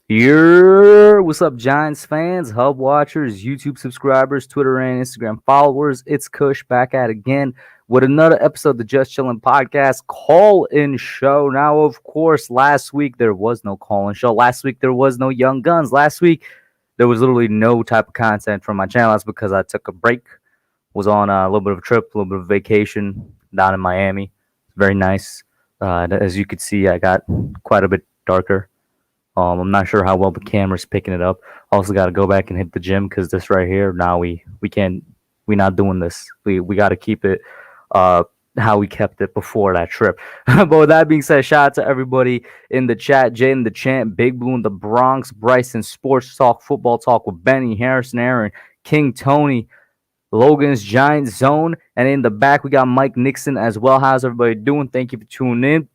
What's up, Giants fans, Hub watchers, YouTube subscribers, Twitter and Instagram followers? It's Kush back at again with another episode of the Just Chillin podcast call-in show. Now, of course, last week there was no call-in show. Last week there was no Young Guns. Last week there was literally no type of content from my channel. That's because I took a break, was on a little bit of a trip, a little bit of vacation down in Miami. Very nice. As you could see, I got quite a bit darker. I'm not sure how well the camera's picking it up. Also got to go back and hit the gym because this right here, now we can't, we're not doing this. We got to keep it how we kept it before that trip. But with that being said, shout out to everybody in the chat. Jay in the Champ, Big Blue in the Bronx, Bryson, Sports Talk, Football Talk with Benny, Harrison, Aaron, King Tony, Logan's Giant Zone, and in the back we got Mike Nixon as well. How's everybody doing? Thank you for tuning in.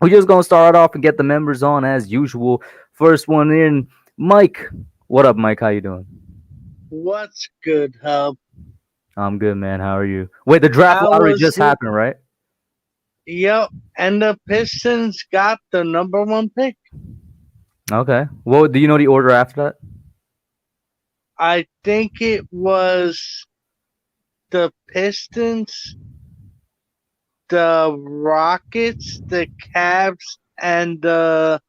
We're just gonna start off and get the members on as usual. First one in, Mike. What up, Mike? How you doing? What's good, Hub? I'm good, man. How are you? Wait, the draft lottery just happened, right? Yep, and the Pistons got the number one pick. Okay. Well, do you know the order after that? I think it was the Pistons, the Rockets, the Cavs, and the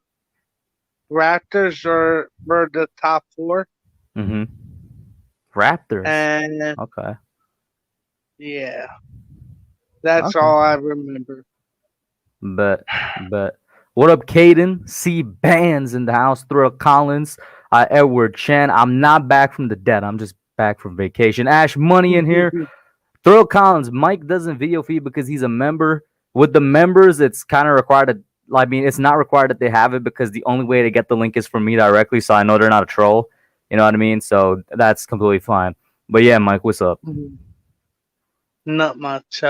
Raptors were the top four. Mm-hmm. Raptors. And okay. Yeah. That's all I remember. But what up, Caden? C Bands in the house. Thrill Collins, Edward Chen. I'm not back from the dead. I'm just back from vacation. Ash Money in here. Thrill Collins. Mike doesn't video feed because he's a member. With the members, it's kind of required to. I mean, it's not required that they have it because the only way to get the link is from me directly, so I know they're not a troll. You know what I mean? So that's completely fine. But yeah, Mike, what's up? Not much.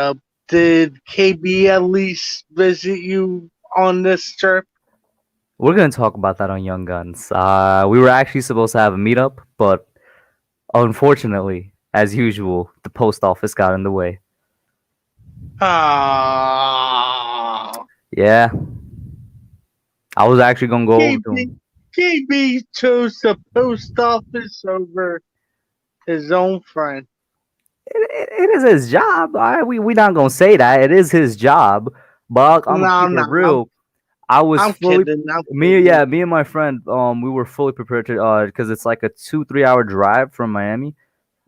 Did KB at least visit you on this trip? We're going to talk about that on Young Guns. We were actually supposed to have a meetup, but unfortunately, as usual, the post office got in the way. Yeah. I was actually going to go over to him. KB chose the post office over his own friend. It is his job. We not going to say that. It is his job. But I'm going to keep it real. I'm kidding. Me and my friend, we were fully prepared to, because it's like a 2-3 hour drive from Miami.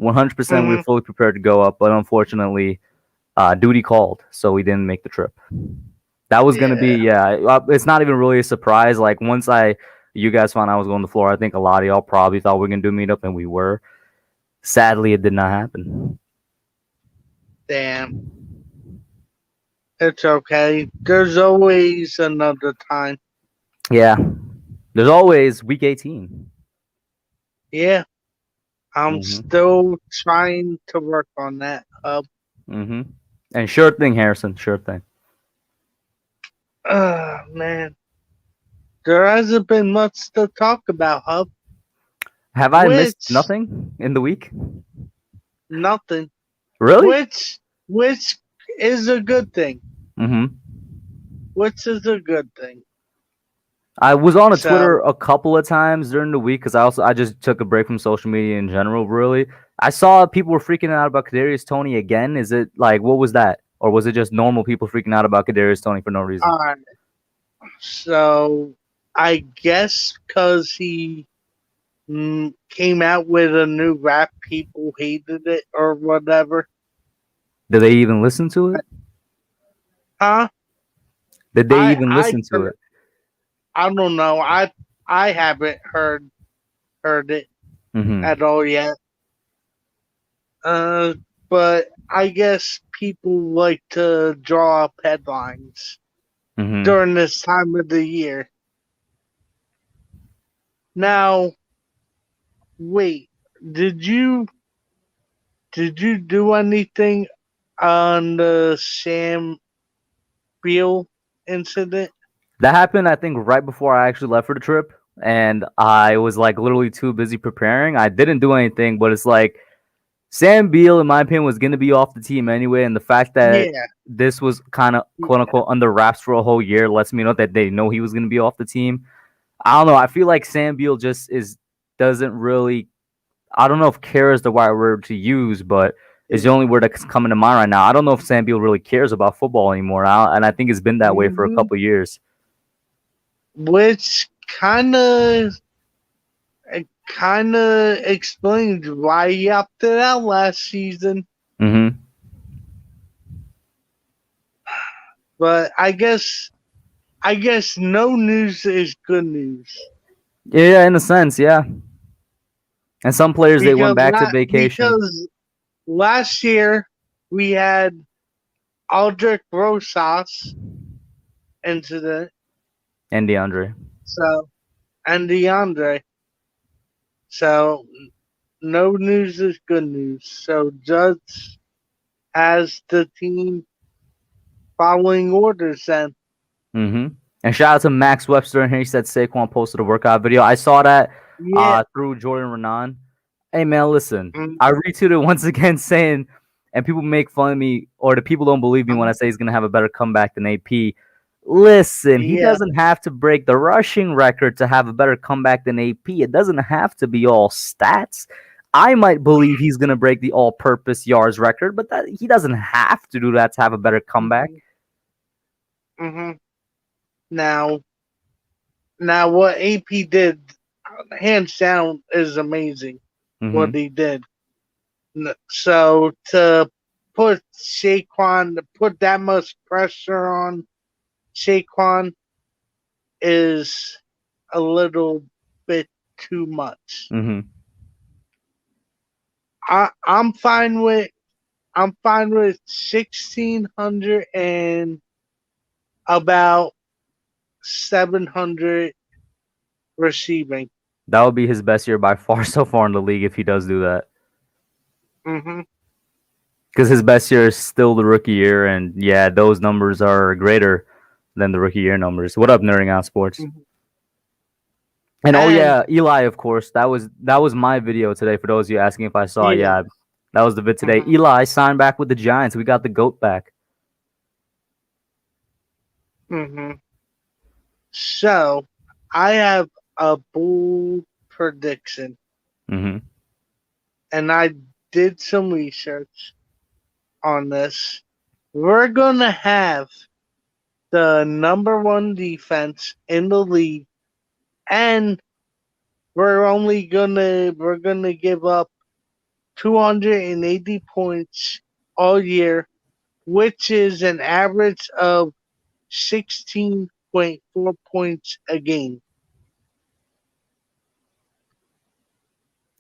100% we were fully prepared to go up, but unfortunately, duty called, so we didn't make the trip. That was gonna be it's not even really a surprise. Like once you guys found I was going to Florida, I think a lot of y'all probably thought we were gonna do a meetup, and we were. Sadly, it did not happen. Damn. It's okay. There's always another time. Yeah. There's always week 18. Yeah. I'm still trying to work on that, Hub. And sure thing, Harrison. Sure thing. Man. There hasn't been much to talk about, Hub. Have I missed nothing in the week? Nothing. Really? Which is a good thing. Which is a good thing. I was on Twitter a couple of times during the week because I just took a break from social media in general, really. I saw people were freaking out about Kadarius Toney again. Is it like, what was that? Or was it just normal people freaking out about Kadarius Toney for no reason? So, I guess because he came out with a new rap, people hated it or whatever. Did they even listen to it? Huh? Did they even listen to it? I don't know. I haven't heard it at all yet. But I guess people like to draw up headlines during this time of the year. Now, wait, did you do anything on the Sam Beal incident? That happened, I think, right before I actually left for the trip, and I was like literally too busy preparing. I didn't do anything, but it's like Sam Beal, in my opinion, was going to be off the team anyway, and the fact that this was kind of quote unquote under wraps for a whole year lets me know that they know he was going to be off the team. I don't know. I feel like Sam Beal just doesn't really. I don't know if care is the right word to use, but it's the only word that's coming to mind right now. I don't know if Sam Beal really cares about football anymore, and I think it's been that way for a couple of years. Which kind of explains why he opted out last season. Mm-hmm. But I guess no news is good news. Yeah, in a sense, yeah. And some players, they went back to vacation. Because last year we had Aldrich Rosas incident. And DeAndre. And DeAndre. So no news is good news. So Judge has the team following orders then. Mm-hmm. And shout out to Max Webster in here. He said Saquon posted a workout video. I saw that through Jordan Renan. Hey, man, listen. I retweeted once again saying, and people make fun of me, or the people don't believe me when I say he's going to have a better comeback than AP. Listen, he doesn't have to break the rushing record to have a better comeback than AP. It doesn't have to be all stats. I might believe he's going to break the all-purpose yards record, but he doesn't have to do that to have a better comeback. Mm-hmm. Now, what AP did, hands down, is amazing. Mm-hmm. What he did. So to put Saquon, to put that much pressure on Saquon is a little bit too much. Mm-hmm. I'm fine with 1,600 and about 700 receiving. That would be his best year by far so far in the league if he does do that. Mm-hmm. Because his best year is still the rookie year, and yeah, those numbers are greater than the rookie year numbers. What up, Nerding Out Sports? Mm-hmm. And oh yeah, Eli, of course. That was my video today. For those of you asking if I saw, yeah, that was the vid today. Mm-hmm. Eli signed back with the Giants. We got the GOAT back. Mm-hmm. So I have a bold prediction, and I did some research on this. We're gonna have the number one defense in the league, and we're gonna give up 280 points all year, which is an average of 16.4 points a game.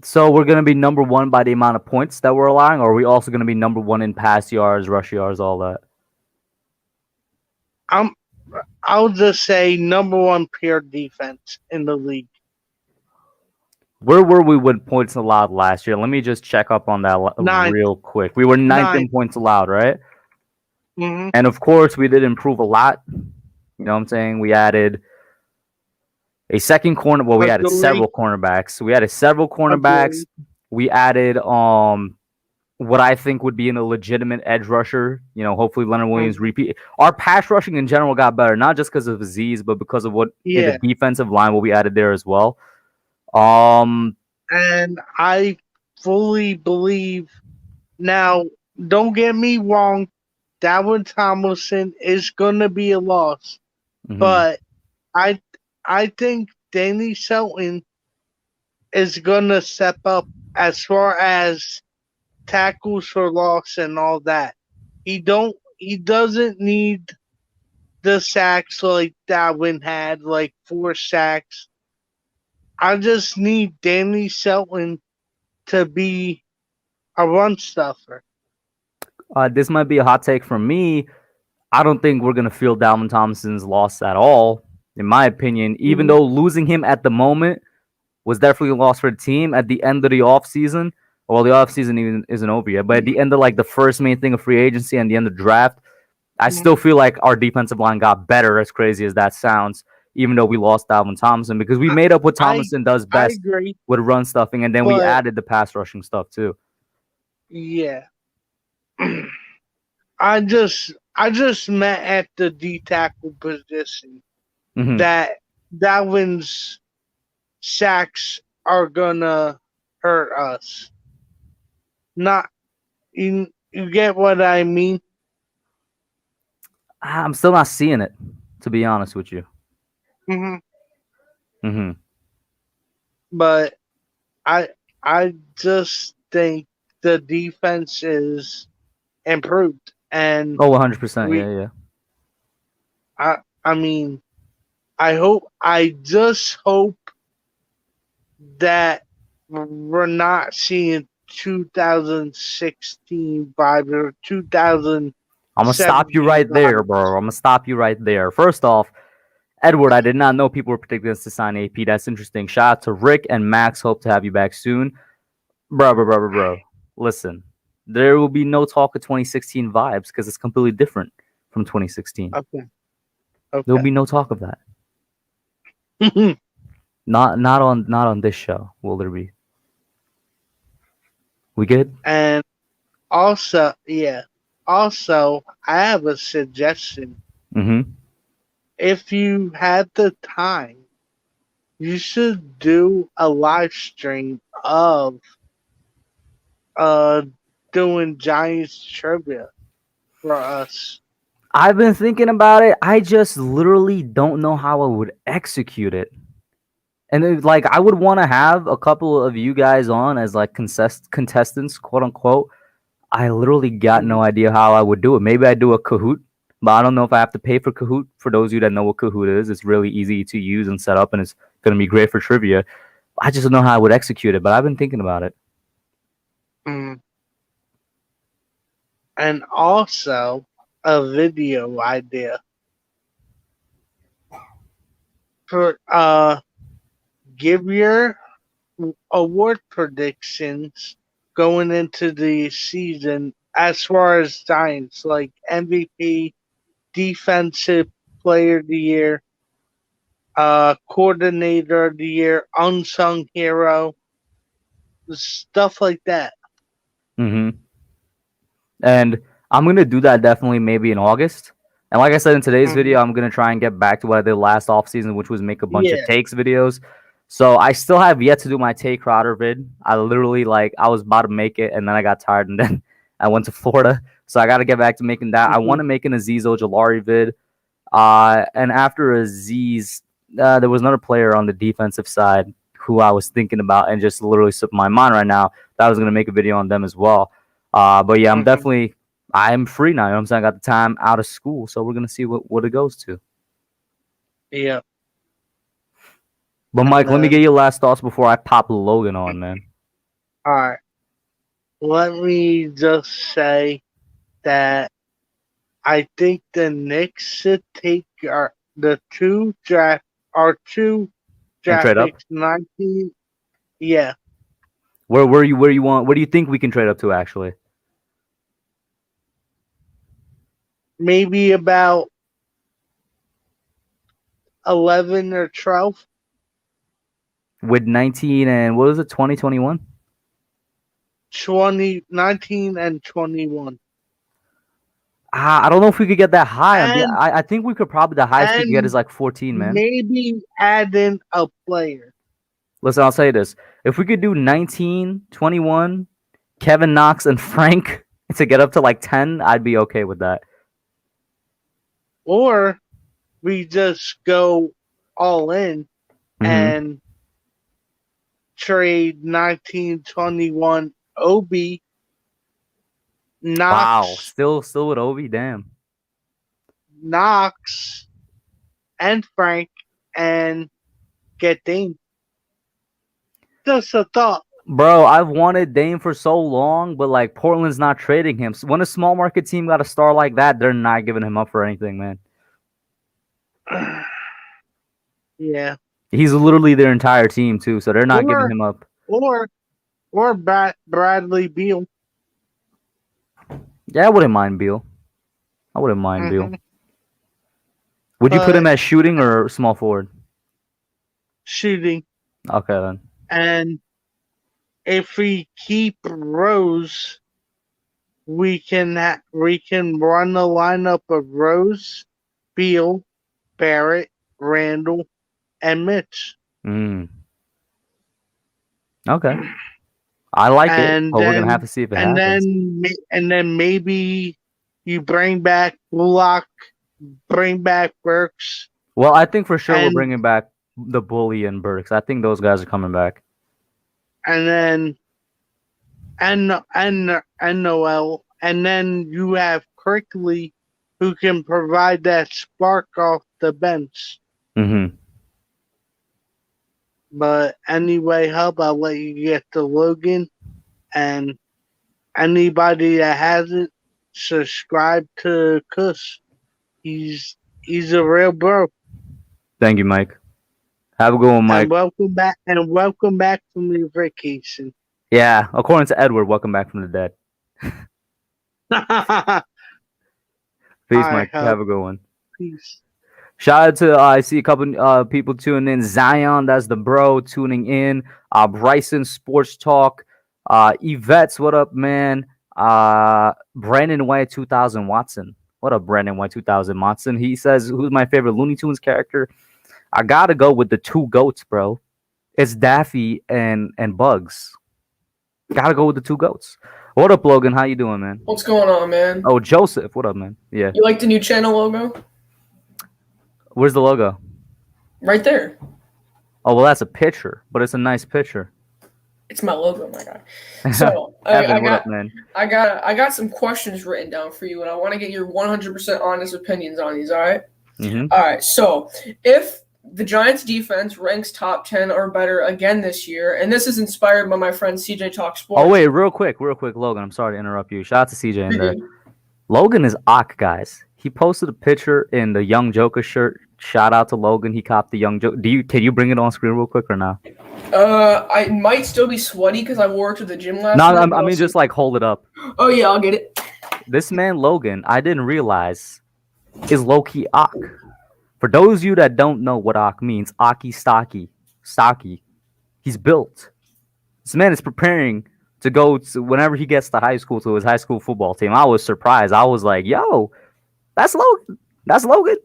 So we're going to be number one by the amount of points that we're allowing, or are we also going to be number one in pass yards, rush yards, all that? I'll just say number one pure defense in the league. Where were we with points allowed last year? Let me just check up on that real quick. We were ninth in points allowed, right? Mm-hmm. And of course, we did improve a lot. You know what I'm saying? We added a second corner. Well, we added several cornerbacks. We added what I think would be a legitimate edge rusher. You know, hopefully Leonard Williams repeat. Our pass rushing in general got better, not just because of Aziz, but because of what in the defensive line, what we added there as well. And I fully believe. Now, don't get me wrong. Dalvin Tomlinson is going to be a loss, but I think Danny Shelton is going to step up as far as tackles for loss and all that. He doesn't need the sacks like Dalvin had, like 4 sacks. I just need Danny Shelton to be a run stuffer. This might be a hot take from me. I don't think we're going to feel Dalvin Tomlinson's loss at all, in my opinion, even though losing him at the moment was definitely a loss for the team. At the end of the offseason, well, the offseason even isn't over yet, but at the end of like the first main thing of free agency and the end of the draft, I still feel like our defensive line got better, as crazy as that sounds, even though we lost Dalvin Tomlinson, because we made up what Tomlinson does best with run stuffing, and then we added the pass rushing stuff too. Yeah. I just meant at the D tackle position that Dalvin's sacks are gonna hurt us. Not you get what I mean? I'm still not seeing it, to be honest with you. Hmm. Mm-hmm. But I just think the defense is improved, and Oh, 100%. we Yeah, yeah. I mean I just hope that we're not seeing 2016 vibes or 2017 I'm gonna stop you right there, vibes. bro. I'm gonna stop you right there. First off, Edward, I did not know people were predicting us to sign AP. That's interesting. Shout out to Rick and Max. Hope to have you back soon. Bro. Listen, there will be no talk of 2016 vibes because it's completely different from 2016. Okay, There will okay. be no talk of that. Not on this show will there be. We good? And also, yeah. Also, I have a suggestion. Mm-hmm. If you had the time, you should do a live stream of uh doing Giants trivia for us. I've been thinking about it. I just literally don't know how I would execute it. And like, I would want to have a couple of you guys on as like contestants, quote unquote. I literally got no Mhm. idea how I would do it. Maybe I do a Kahoot, but I don't know if I have to pay for Kahoot. For those of you that know what Kahoot is, it's really easy to use and set up, and it's going to be great for trivia. I just don't know how I would execute it, but I've been thinking about it. Mm. And also a video idea for give your award predictions going into the season as far as Giants, like MVP, Defensive Player of the Year, Coordinator of the Year, Unsung Hero, stuff like that. Mm-hmm. And I'm gonna do that definitely maybe in August. And like I said in today's Mhm. video, I'm gonna try and get back to what I did last offseason, which was make a bunch of Yeah. takes videos. So I still have yet to do my take Crowder vid. I literally I was about to make it and then I got tired and then I went to Florida. So I gotta get back to making that. I want Mhm. to make an Aziz Ojolari vid. And after Aziz, there was another player on the defensive side who I was thinking about and just literally slipped my mind right now that I was gonna make a video on them as well. But yeah, Mhm. I'm free now. You know what I'm saying? I got the time out of school, so we're gonna see what it goes to. Yeah. But And Mike, let me get then, your last thoughts before I pop Logan on, man. all right. Let me just say that I think the Knicks should take the two And draft trade up. picks 19. Yeah, Where you want? What do you think we can trade up to actually? maybe about 11 or 12. With 19 and what was it? 2021. 19 and 21. I don't know if we could get that high. And I think we could probably the highest we could get is and like 14, man. maybe add in a player. Listen, I'll say this. If we could do 19, 21, Kevin Knox and Frank to get up to like 10, I'd be okay with that. Or we just go all in Mm-hmm. and trade 1921 Obi, Wow. Knox, Still with Ovi, damn. Knox, and Frank, and get Dame. Just a thought. Bro, I've wanted Dame for so long, but like Portland's not trading him. So when a small market team got a star like that, they're not giving him up for anything, man. Yeah. He's literally their entire team too, so they're not giving Or him up. or or Bradley Beal. Yeah, I wouldn't mind Beal. I wouldn't mind Beal. Hmm. Would you put him But as shooting or small forward? shooting. Okay then. And if we keep Rose, we can run a lineup of Rose, Beal, Barrett, Randall, and Mitch. Okay. I like it, but we're going to have to see if it happens. And then maybe you bring back Bullock, bring back Burks. Well, I think for sure we're bringing back the Bully and Burks. I think those guys are coming back. And then and Noel, and then you have Crickley, who can provide that spark off the bench. Mm-hmm. But anyway, Hub, I'll let you get to Logan, and anybody that hasn't, subscribe to Kush. He's a real bro. Thank you, Mike. Have a good one, Mike. And welcome back from your vacation. Yeah, according to Edward, welcome back from the dead. Peace, Mike. Have a good one. Peace. Shout out to I see a couple people tuning in. Zion, that's the bro tuning in. Bryson Sports Talk. Yvette's, what up, man? Brandon White 2000 Watson. What up, Brandon White 2000 Watson? He says, who's my favorite Looney Tunes character? I gotta go with the two goats, bro. It's Daffy and Bugs. Gotta go with the two goats. What up, Logan? How you doing, man? What's going on, man? Oh, Joseph. What up, man? Yeah. You like the new channel logo? Where's the logo? Right there. Oh, well, that's a picture, but it's a nice picture. It's my logo, my guy. So I got some questions written down for you, and I want to get your 100% honest opinions on these. All right. Mm-hmm. All right. So if the Giants defense ranks top 10 or better again this year, and this is inspired by my friend CJ Talk Sports. Oh wait, real quick, Logan. I'm sorry to interrupt you. Shout out to CJ in there. Logan is Ock, guys. He posted a picture in the Young Joker shirt. Shout out to Logan. He copped the Young Joker. Can you bring it on screen real quick or not? I might still be sweaty because I wore it to the gym last night. No, I mean just like hold it up. Oh yeah, I'll get it. This man Logan, I didn't realize, is low-key Ock. For those of you that don't know what Ock means, Aki stocky. He's built. This man is preparing to go to whenever he gets to high school to his high school football team. I was surprised. I was like, yo, that's Logan. That's Logan.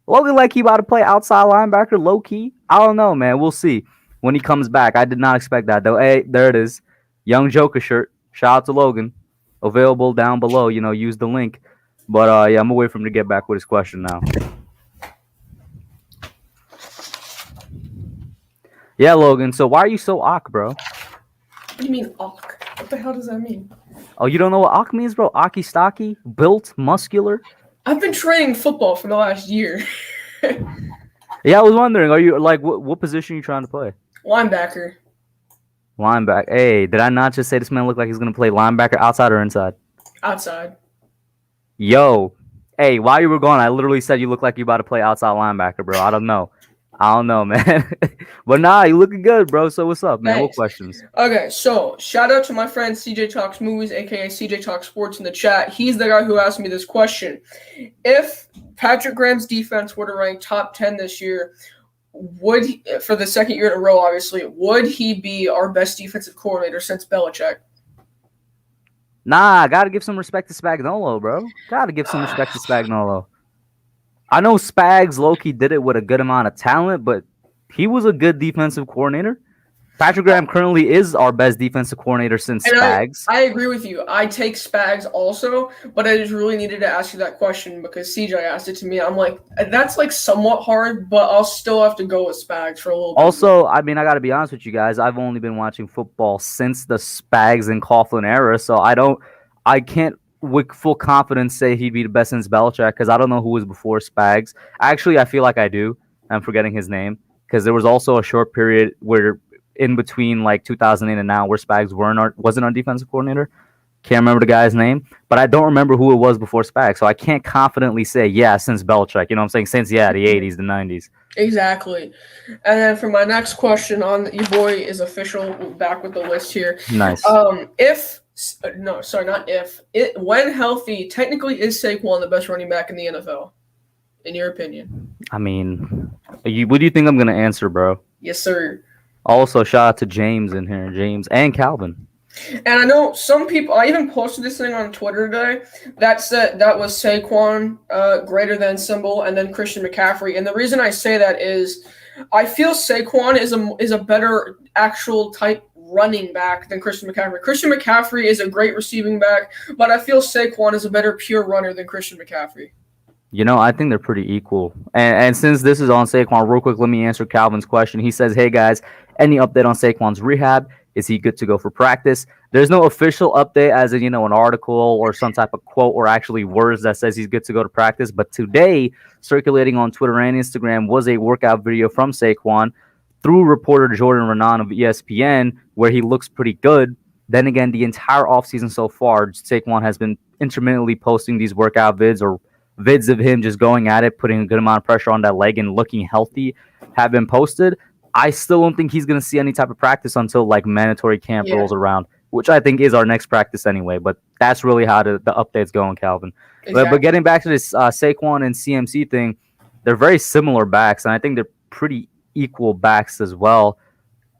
Logan like he about to play outside linebacker, low key. I don't know, man. We'll see when he comes back. I did not expect that though. Hey, there it is. Young Joker shirt. Shout out to Logan. Available down below. Use the link. But yeah, I'm gonna wait for him to get back with his question now. Yeah, Logan. So why are you so Ock, bro? What do you mean Ock? What the hell does that mean? Oh, you don't know what Ock means, bro? Aki stocky, built, muscular. I've been training football for the last year. Yeah, I was wondering, are you like what position are you trying to play? Linebacker. Linebacker. Hey, did I not just say this man look like he's gonna play linebacker outside or inside? Outside. Yo, hey, while you were gone, I literally said you look like you about to play outside linebacker, bro. I don't know, man. But nah, you looking good, bro. So what's up, man? Thanks. What questions? Okay, so shout out to my friend CJ Talks Movies, aka CJ Talks Sports in the chat. He's the guy who asked me this question. If Patrick Graham's defense were to rank top 10 this year, would he, for the second year in a row, obviously, would he be our best defensive coordinator since Belichick? Nah, gotta give some respect to Spagnuolo, bro. Gotta give some respect to Spagnuolo. I know Spags low-key did it with a good amount of talent, but he was a good defensive coordinator. Patrick Graham currently is our best defensive coordinator since Spags. I agree with you. I take Spags also, but I just really needed to ask you that question because CJ asked it to me. I'm like, that's like somewhat hard, but I'll still have to go with Spags for a little bit. Also, I mean, I got to be honest with you guys. I've only been watching football since the Spags and Coughlin era, so I can't with full confidence say he'd be the best since Belichick because I don't know who was before Spags. Actually, I feel like I do. I'm forgetting his name because there was also a short period where in between like 2008 and now where Spags wasn't our defensive coordinator. Can't remember the guy's name, but I don't remember who it was before Spags. So I can't confidently say, yeah, since Belichick. You know what I'm saying? Since, the 80s, the 90s. Exactly. And then for my next question on your boy is official, back with the list here. Nice. When healthy, technically is Saquon the best running back in the NFL, in your opinion? I mean, what do you think I'm going to answer, bro? Yes, sir. Also, shout out to James in here, James and Calvin. And I know some people, I even posted this thing on Twitter today, that was Saquon greater than symbol and then Christian McCaffrey. And the reason I say that is I feel Saquon is a better actual type running back than Christian McCaffrey. Christian McCaffrey is a great receiving back, but I feel Saquon is a better pure runner than Christian McCaffrey. I think they're pretty equal. And since this is on Saquon, real quick, let me answer Calvin's question. He says, hey, guys, any update on Saquon's rehab? Is he good to go for practice? There's no official update as in, an article or some type of quote or actually words that says he's good to go to practice. But today, circulating on Twitter and Instagram was a workout video from Saquon through reporter Jordan Renan of ESPN, where he looks pretty good. Then again, the entire offseason so far, Saquon has been intermittently posting these workout vids or vids of him just going at it, putting a good amount of pressure on that leg and looking healthy have been posted. I still don't think he's going to see any type of practice until mandatory camp rolls around, which I think is our next practice anyway. But that's really how the update's going, Calvin. Exactly. But getting back to this Saquon and CMC thing, they're very similar backs, and I think they're pretty equal backs as well.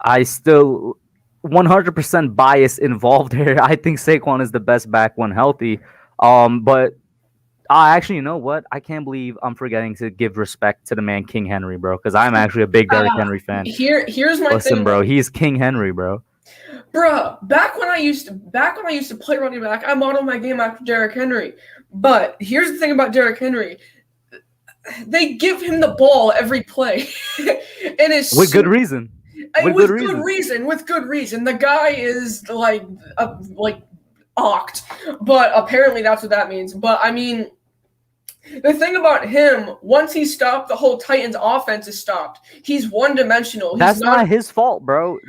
I still 100% bias involved here. I think Saquon is the best back when healthy. But actually, you know what? I can't believe I'm forgetting to give respect to the man King Henry, bro, because I'm actually a big Derrick Henry fan. Here's my Listen, thing, bro. He's King Henry, bro. Bruh, back when I used to play running back, I modeled my game after Derrick Henry. But here's the thing about Derrick Henry. They give him the ball every play. And it's with good reason. With good reason. The guy is oct. But apparently that's what that means. But I mean, the thing about him, once he's stopped, the whole Titans offense is stopped. He's one-dimensional. That's not his fault, bro.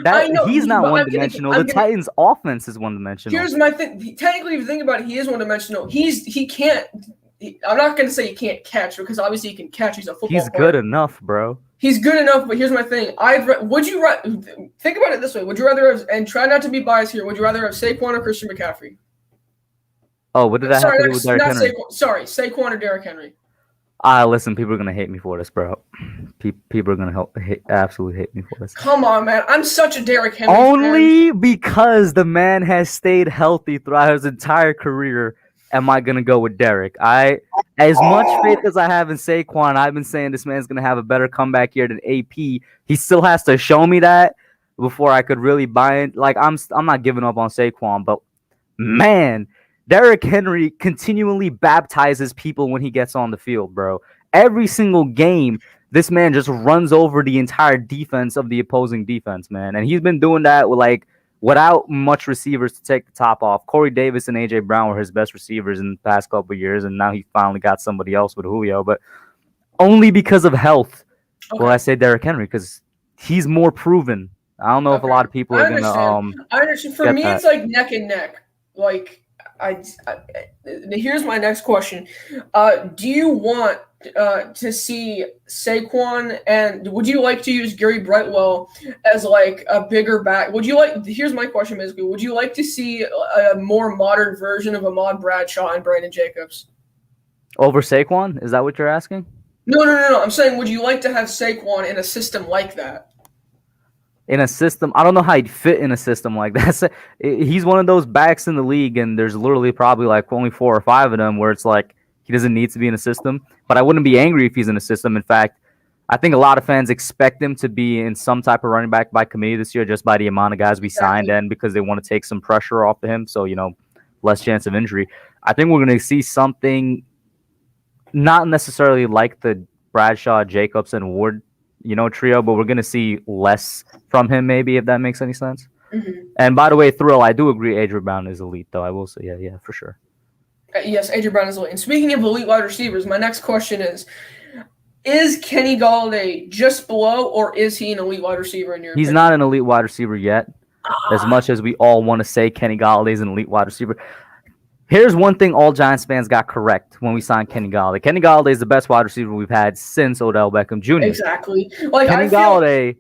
He's not one-dimensional. The Titans' offense is one-dimensional. Here's my thing. Technically, if you think about it, he is one-dimensional. He can't. I'm not going to say he can't catch because obviously he can catch. He's a football player. He's good enough, bro. He's good enough, but here's my thing. Think about it this way. Would you rather have, and try not to be biased here, would you rather have Saquon or Christian McCaffrey? Oh, what did that have to do with Derrick Henry? Saquon or Derrick Henry. Listen, people are going to hate me for this, bro. People are going to absolutely hate me for this. Come on, man. I'm such a Derrick Henry fan. Because the man has stayed healthy throughout his entire career, am I going to go with Derrick? As much faith as I have in Saquon, I've been saying this man's going to have a better comeback year than AP. He still has to show me that before I could really buy it. I'm not giving up on Saquon, but man, Derrick Henry continually baptizes people when he gets on the field, bro. Every single game, this man just runs over the entire defense of the opposing defense, man. And he's been doing that without much receivers to take the top off. Corey Davis and A.J. Brown were his best receivers in the past couple of years, and now he finally got somebody else with Julio. But only because of health will I say Derrick Henry, because he's more proven. I don't know if a lot of people are going to I understand. For me, it's like neck and neck. Here's my next question. Do you want to see Saquon, and would you like to use Gary Brightwell as a bigger back? Here's my question basically. Would you like to see a more modern version of Ahmad Bradshaw and Brandon Jacobs? Over Saquon? Is that what you're asking? No. I'm saying, would you like to have Saquon in a system like that? In a system, I don't know how he'd fit in a system like that. He's one of those backs in the league, and there's literally probably only 4 or 5 of them where it's he doesn't need to be in a system. But I wouldn't be angry if he's in a system. In fact, I think a lot of fans expect him to be in some type of running back by committee this year just by the amount of guys we signed and because they want to take some pressure off of him. So, less chance of injury. I think we're going to see something not necessarily like the Bradshaw, Jacobs, and Ward trio, but we're going to see less from him, maybe, if that makes any sense. Mm-hmm. And by the way, Thrill, I do agree A.J. Brown is elite, though. I will say, yeah, for sure. Yes, A.J. Brown is elite. And speaking of elite wide receivers, my next question is Kenny Golladay just below, or is he an elite wide receiver in your opinion? He's not an elite wide receiver yet, as much as we all want to say Kenny Golladay is an elite wide receiver. Here's one thing all Giants fans got correct when we signed Kenny Golladay. Kenny Golladay is the best wide receiver we've had since Odell Beckham Jr. Exactly. Kenny Golladay,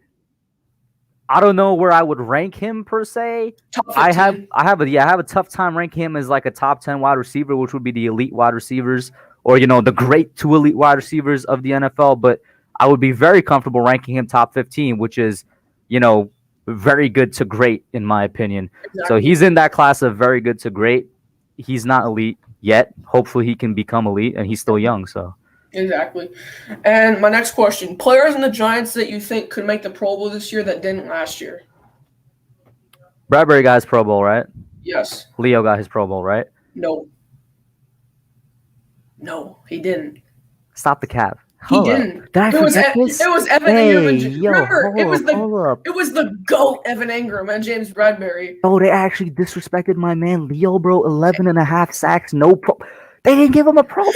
I don't know where I would rank him per se. I have a tough time ranking him as a top 10 wide receiver, which would be the elite wide receivers or the great 2 elite wide receivers of the NFL. But I would be very comfortable ranking him top 15, which is very good to great in my opinion. Exactly. So he's in that class of very good to great. He's not elite yet. Hopefully he can become elite, and he's still young. So Exactly. And my next question: players in the Giants that you think could make the Pro Bowl this year that didn't last year? Bradbury got his Pro Bowl, right? Yes. Leo got his Pro Bowl, right? No, he didn't. Stop the cap. He didn't. Did I forget this? It was Evan Ingram. Remember, it was hold the GOAT Evan Ingram and James Bradbury. Oh, they actually disrespected my man Leo, bro. 11.5 sacks, no pro. They didn't give him a Pro Bowl?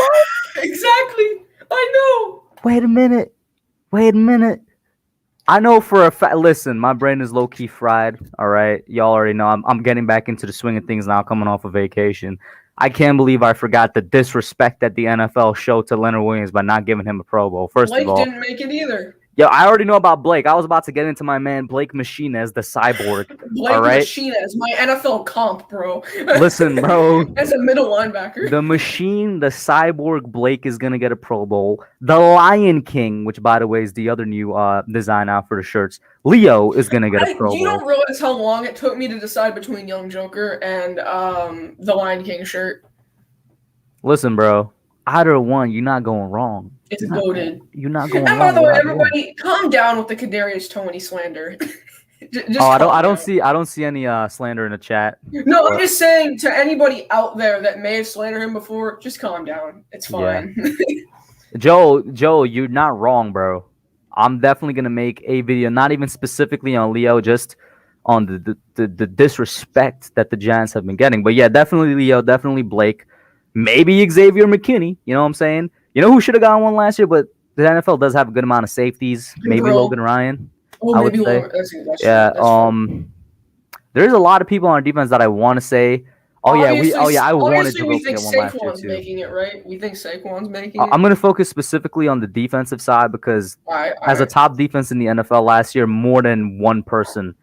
Exactly. I know. Wait a minute. I know for a fact. Listen, my brain is low key fried. All right, y'all already know. I'm getting back into the swing of things now, coming off of vacation. I can't believe I forgot the disrespect that the NFL showed to Leonard Williams by not giving him a Pro Bowl. First Blake of all, didn't make it either. Yo, I already know about Blake. I was about to get into my man Blake Machinez, the cyborg. Blake all right? Machinez, my NFL comp, bro. Listen, bro. As a middle linebacker. The machine, the cyborg Blake is going to get a Pro Bowl. The Lion King, which, by the way, is the other new design out for the shirts. Leo is going to get a Pro Bowl. You don't realize how long it took me to decide between Young Joker and the Lion King shirt. Listen, bro. Either one, you're not going wrong. It's goated. You're not going wrong. And by the way, everybody, calm down with the Kadarius Toney slander. I don't see any slander in the chat. No, I'm just saying to anybody out there that may have slandered him before, just calm down. It's fine. Yeah. Joe, you're not wrong, bro. I'm definitely gonna make a video, not even specifically on Leo, just on the disrespect that the Giants have been getting. But yeah, definitely Leo, definitely Blake. Maybe Xavier McKinney, you know what I'm saying? You know who should have gotten one last year, but the NFL does have a good amount of safeties. Maybe Logan Ryan. Oh, I would say. That's there's a lot of people on our defense that I want to say. I wanted to get one last year too. Making it, right? We think Saquon's making it. I'm going to focus specifically on the defensive side because as a top defense in the NFL last year, more than one person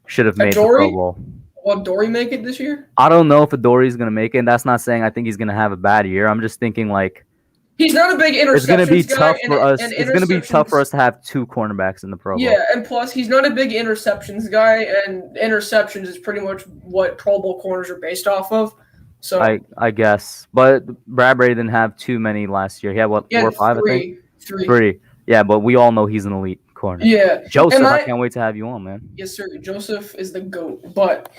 should have made the Pro Bowl. Will Dory make it this year? I don't know if Adori's going to make it, and that's not saying I think he's going to have a bad year. I'm just thinking like he's not a big interceptions It's going to be tough guy for us. It's going to be tough for us to have two cornerbacks in the Pro Bowl. Yeah, and plus he's not a big interceptions guy, and interceptions is pretty much what Pro Bowl corners are based off of. So I guess, but Bradbury didn't have too many last year. He had 4 or 5, I think. Three. Yeah, but we all know he's an elite corner. Yeah, Joseph, I can't wait to have you on, man. Yes, sir. Joseph is the GOAT, but.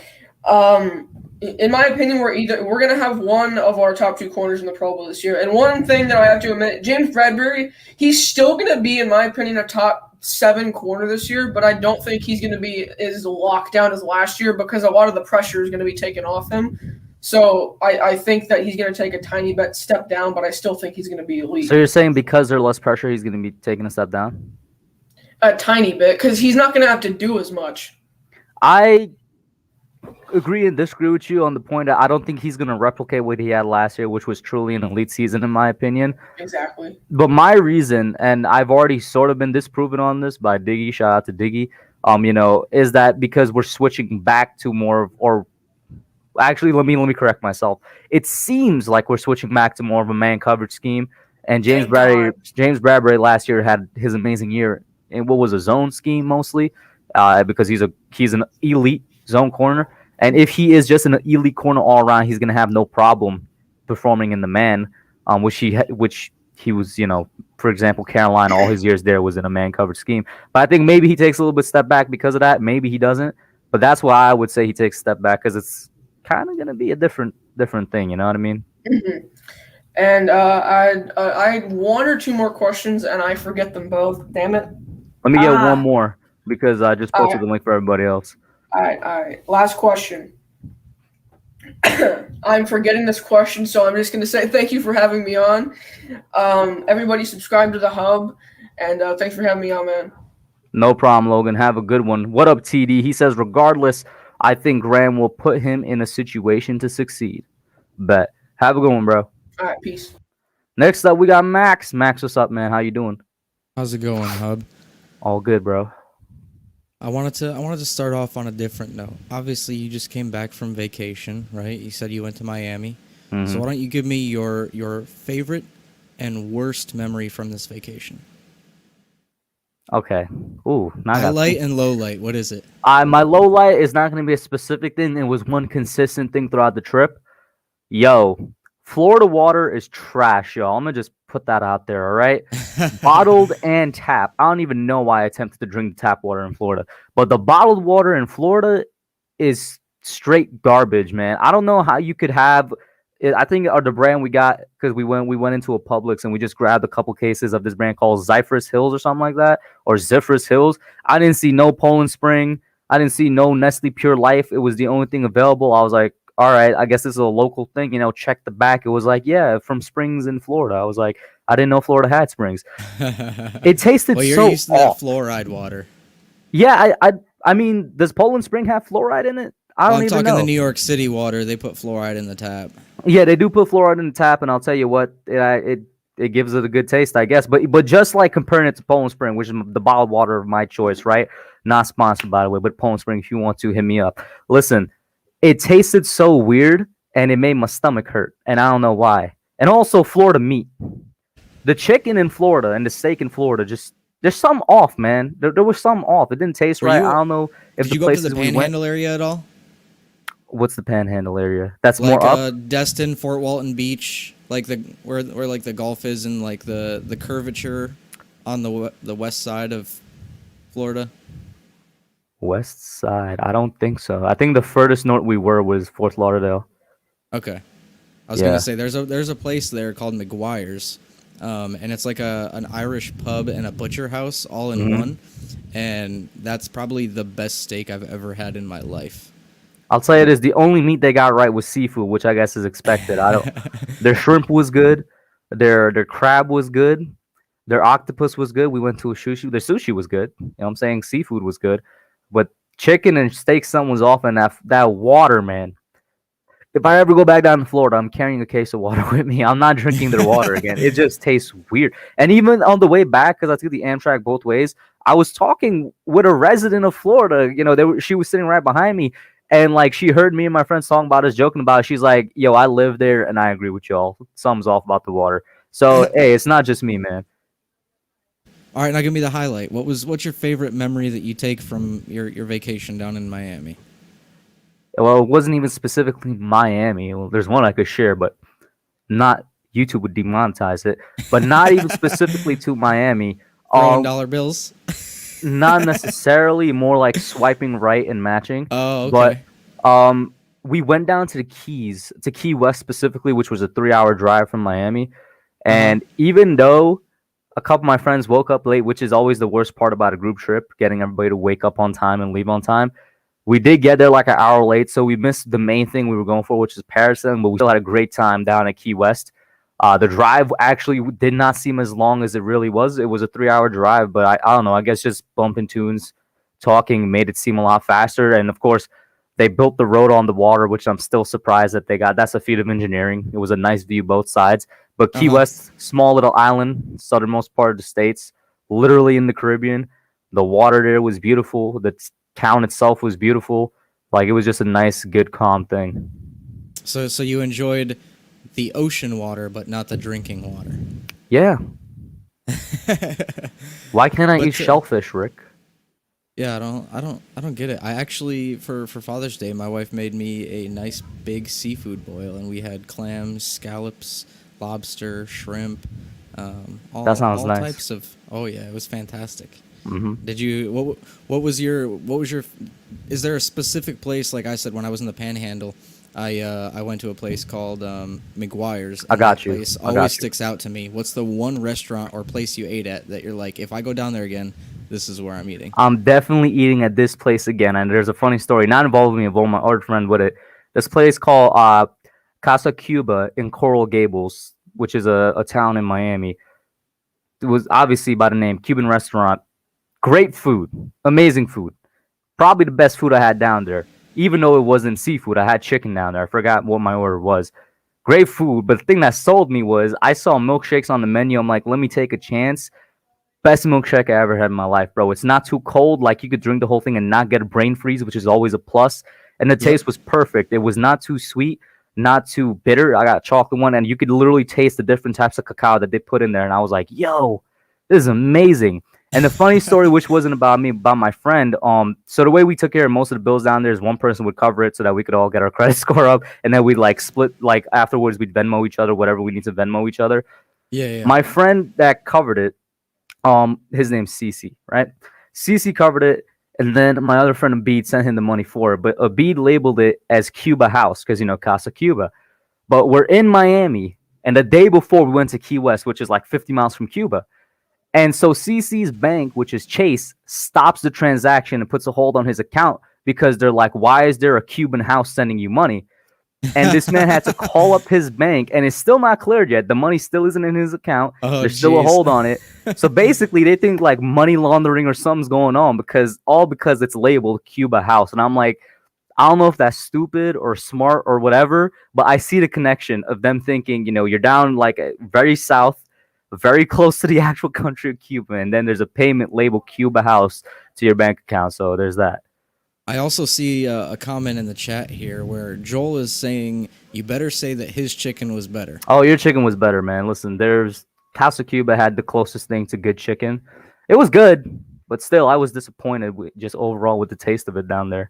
In my opinion, we're gonna have one of our top 2 corners in the Pro Bowl this year. And one thing that I have to admit, James Bradbury, he's still gonna be, in my opinion, a top 7 corner this year, but I don't think he's gonna be as locked down as last year because a lot of the pressure is gonna be taken off him. So I think that he's gonna take a tiny bit step down, but I still think he's gonna be elite. So you're saying because there's less pressure, he's gonna be taking a step down? A tiny bit, because he's not gonna have to do as much. I agree and disagree with you on the point that I don't think he's going to replicate what he had last year, which was truly an elite season, in my opinion. Exactly. But my reason, and I've already sort of been disproven on this by Diggy, shout out to Diggy, is that because we're switching back to more, or actually, let me correct myself. It seems like we're switching back to more of a man coverage scheme. And James Bradbury last year had his amazing year in what was a zone scheme mostly, because he's an elite zone corner. And if he is just an elite corner all around, he's going to have no problem performing in the man, which he was, for example, Carolina, all his years there was in a man coverage scheme. But I think maybe he takes a little bit step back because of that. Maybe he doesn't. But that's why I would say he takes a step back, because it's kind of going to be a different thing. You know what I mean? Mm-hmm. And I had 1 or 2 more questions, and I forget them both. Damn it. Let me get one more, because I just posted the link for everybody else. All right. Last question. I'm forgetting this question, so I'm just going to say thank you for having me on. Everybody subscribe to the Hub, and thanks for having me on, man. No problem, Logan. Have a good one. What up, TD? He says, regardless, I think Graham will put him in a situation to succeed. Bet. Have a good one, bro. All right, peace. Next up, we got Max. Max, what's up, man? How you doing? How's it going, Hub? All good, bro. I wanted to start off on a different note. Obviously, you just came back from vacation, right? You said you went to Miami. Mm-hmm. So why don't you give me your favorite and worst memory from this vacation? Okay. Ooh, highlight and low light. What is it? My low light is not going to be a specific thing. It was one consistent thing throughout the trip. Yo, Florida water is trash, y'all. I'm going to just put that out there, all right? Bottled and tap. I don't even know why I attempted to drink the tap water in Florida, but the bottled water in Florida is straight garbage, man. I don't know how you could have it. I think the brand we got, because we went into a Publix and we just grabbed a couple cases of this brand called Zephyrus Hills or something like that, or Zephyrus Hills. I didn't see no Poland Spring. I didn't see no Nestle Pure Life. It was the only thing available. I was like, all right, I guess this is a local thing. Check the back. It was like, yeah, from Springs in Florida. I was like, I didn't know Florida had springs. It tasted well, you're so used to that fluoride water. Yeah, I mean, does Poland Spring have fluoride in it? I don't even know. I'm talking the New York City water. They put fluoride in the tap. Yeah, they do put fluoride in the tap, and I'll tell you what, it gives it a good taste, I guess. But just like comparing it to Poland Spring, which is the bottled water of my choice, right? Not sponsored, by the way, but Poland Spring, if you want to, hit me up. Listen, it tasted so weird, and it made my stomach hurt, and I don't know why. And also Florida meat. The chicken in Florida and the steak in Florida, just there's some off, man. There was some off. It didn't taste right. I don't know if did you go up to the Panhandle area at all? What's the Panhandle area? That's like, more up. Destin, Fort Walton Beach, like where like the Gulf is, and like the curvature on the west side of Florida. West side? I don't think so. I think the furthest north we were was Fort Lauderdale. Okay, I was gonna say there's a place there called McGuire's, and it's like an Irish pub and a butcher house all in one, and that's probably the best steak I've ever had in my life. I'll tell you this: the only meat they got right was seafood, which I guess is expected. Their shrimp was good, their crab was good, their octopus was good. We went to a sushi. Their sushi was good. You know what I'm saying? Seafood was good, but chicken and steak, something was off. And that water, man. If I ever go back down to Florida, I'm carrying a case of water with me. I'm not drinking their water again. It just tastes weird. And even on the way back, because I took the Amtrak both ways, I was talking with a resident of Florida. She was sitting right behind me. And, like, she heard me and my friends talking about us, joking about it. She's like, yo, I live there, and I agree with y'all. Something's off about the water. So, hey, it's not just me, man. All right, now give me the highlight. What's your favorite memory that you take from your vacation down in Miami? Well, it wasn't even specifically Miami. Well, there's one I could share, but not YouTube would demonetize it. But not even specifically to Miami. $1 bills? Not necessarily, more like swiping right and matching. Oh, okay. But we went down to the Keys, to Key West specifically, which was a 3-hour drive from Miami. And even though a couple of my friends woke up late, which is always the worst part about a group trip, getting everybody to wake up on time and leave on time, we did get there like an hour late, so we missed the main thing we were going for, which is parasailing, but we still had a great time down at Key West. The drive actually did not seem as long as it really was. It was a 3-hour drive, but I don't know. I guess just bumping tunes, talking made it seem a lot faster. And, of course, they built the road on the water, which I'm still surprised that they got. That's a feat of engineering. It was a nice view both sides. But Key West, small little island, southernmost part of the States, literally in the Caribbean. The water there was beautiful. The town itself was beautiful. Like, it was just a nice, good, calm thing. So you enjoyed the ocean water, but not the drinking water. Yeah. Why can't I eat shellfish, Rick? Yeah, I don't get it. I actually, for Father's Day, my wife made me a nice big seafood boil, and we had clams, scallops, lobster, shrimp, that sounds all nice. Types of. Oh yeah, it was fantastic. Mm-hmm. Did you? What was your? Is there a specific place? Like I said, when I was in the Panhandle, I went to a place called McGuire's. I got you. Place always sticks out to me. What's the one restaurant or place you ate at that you're like, if I go down there again, this is where I'm eating? I'm definitely eating at this place again, and there's a funny story, not involving me, involving my other friend with it. This place called Casa Cuba in Coral Gables, which is a town in Miami. It was obviously by the name, Cuban restaurant. Great food, amazing food. Probably the best food I had down there. Even though it wasn't seafood, I had chicken down there. I forgot what my order was. Great food, but the thing that sold me was I saw milkshakes on the menu. I'm like, let me take a chance. Best milkshake I ever had in my life, bro. It's not too cold. Like, you could drink the whole thing and not get a brain freeze, which is always a plus. And the taste was perfect. It was not too sweet, not too bitter. I got a chocolate one, and you could literally taste the different types of cacao that they put in there. And I was like, yo, this is amazing. And the funny story, which wasn't about me, about my friend, so the way we took care of most of the bills down there is one person would cover it so that we could all get our credit score up, and then we'd like split, like afterwards we'd Venmo each other, whatever we need to Venmo each other. Yeah. My friend that covered it, his name's CC, right? CC covered it, and then my other friend Abid sent him the money for it. But Abid labeled it as Cuba House because Casa Cuba. But we're in Miami, and the day before we went to Key West, which is like 50 miles from Cuba. And so CC's bank, which is Chase, stops the transaction and puts a hold on his account because they're like, why is there a Cuban house sending you money? And this man had to call up his bank, and it's still not cleared yet. The money still isn't in his account. There's still a hold on it. So basically, they think like money laundering or something's going on because it's labeled Cuba House. And I'm like, I don't know if that's stupid or smart or whatever, but I see the connection of them thinking, you're down like very south, very close to the actual country of Cuba, and then there's a payment labeled Cuba House to your bank account. So there's that. I also see a comment in the chat here where Joel is saying, you better say that his chicken was better. Oh, your chicken was better, man. Listen, Casa Cuba had the closest thing to good chicken. It was good, but still, I was disappointed just overall with the taste of it down there.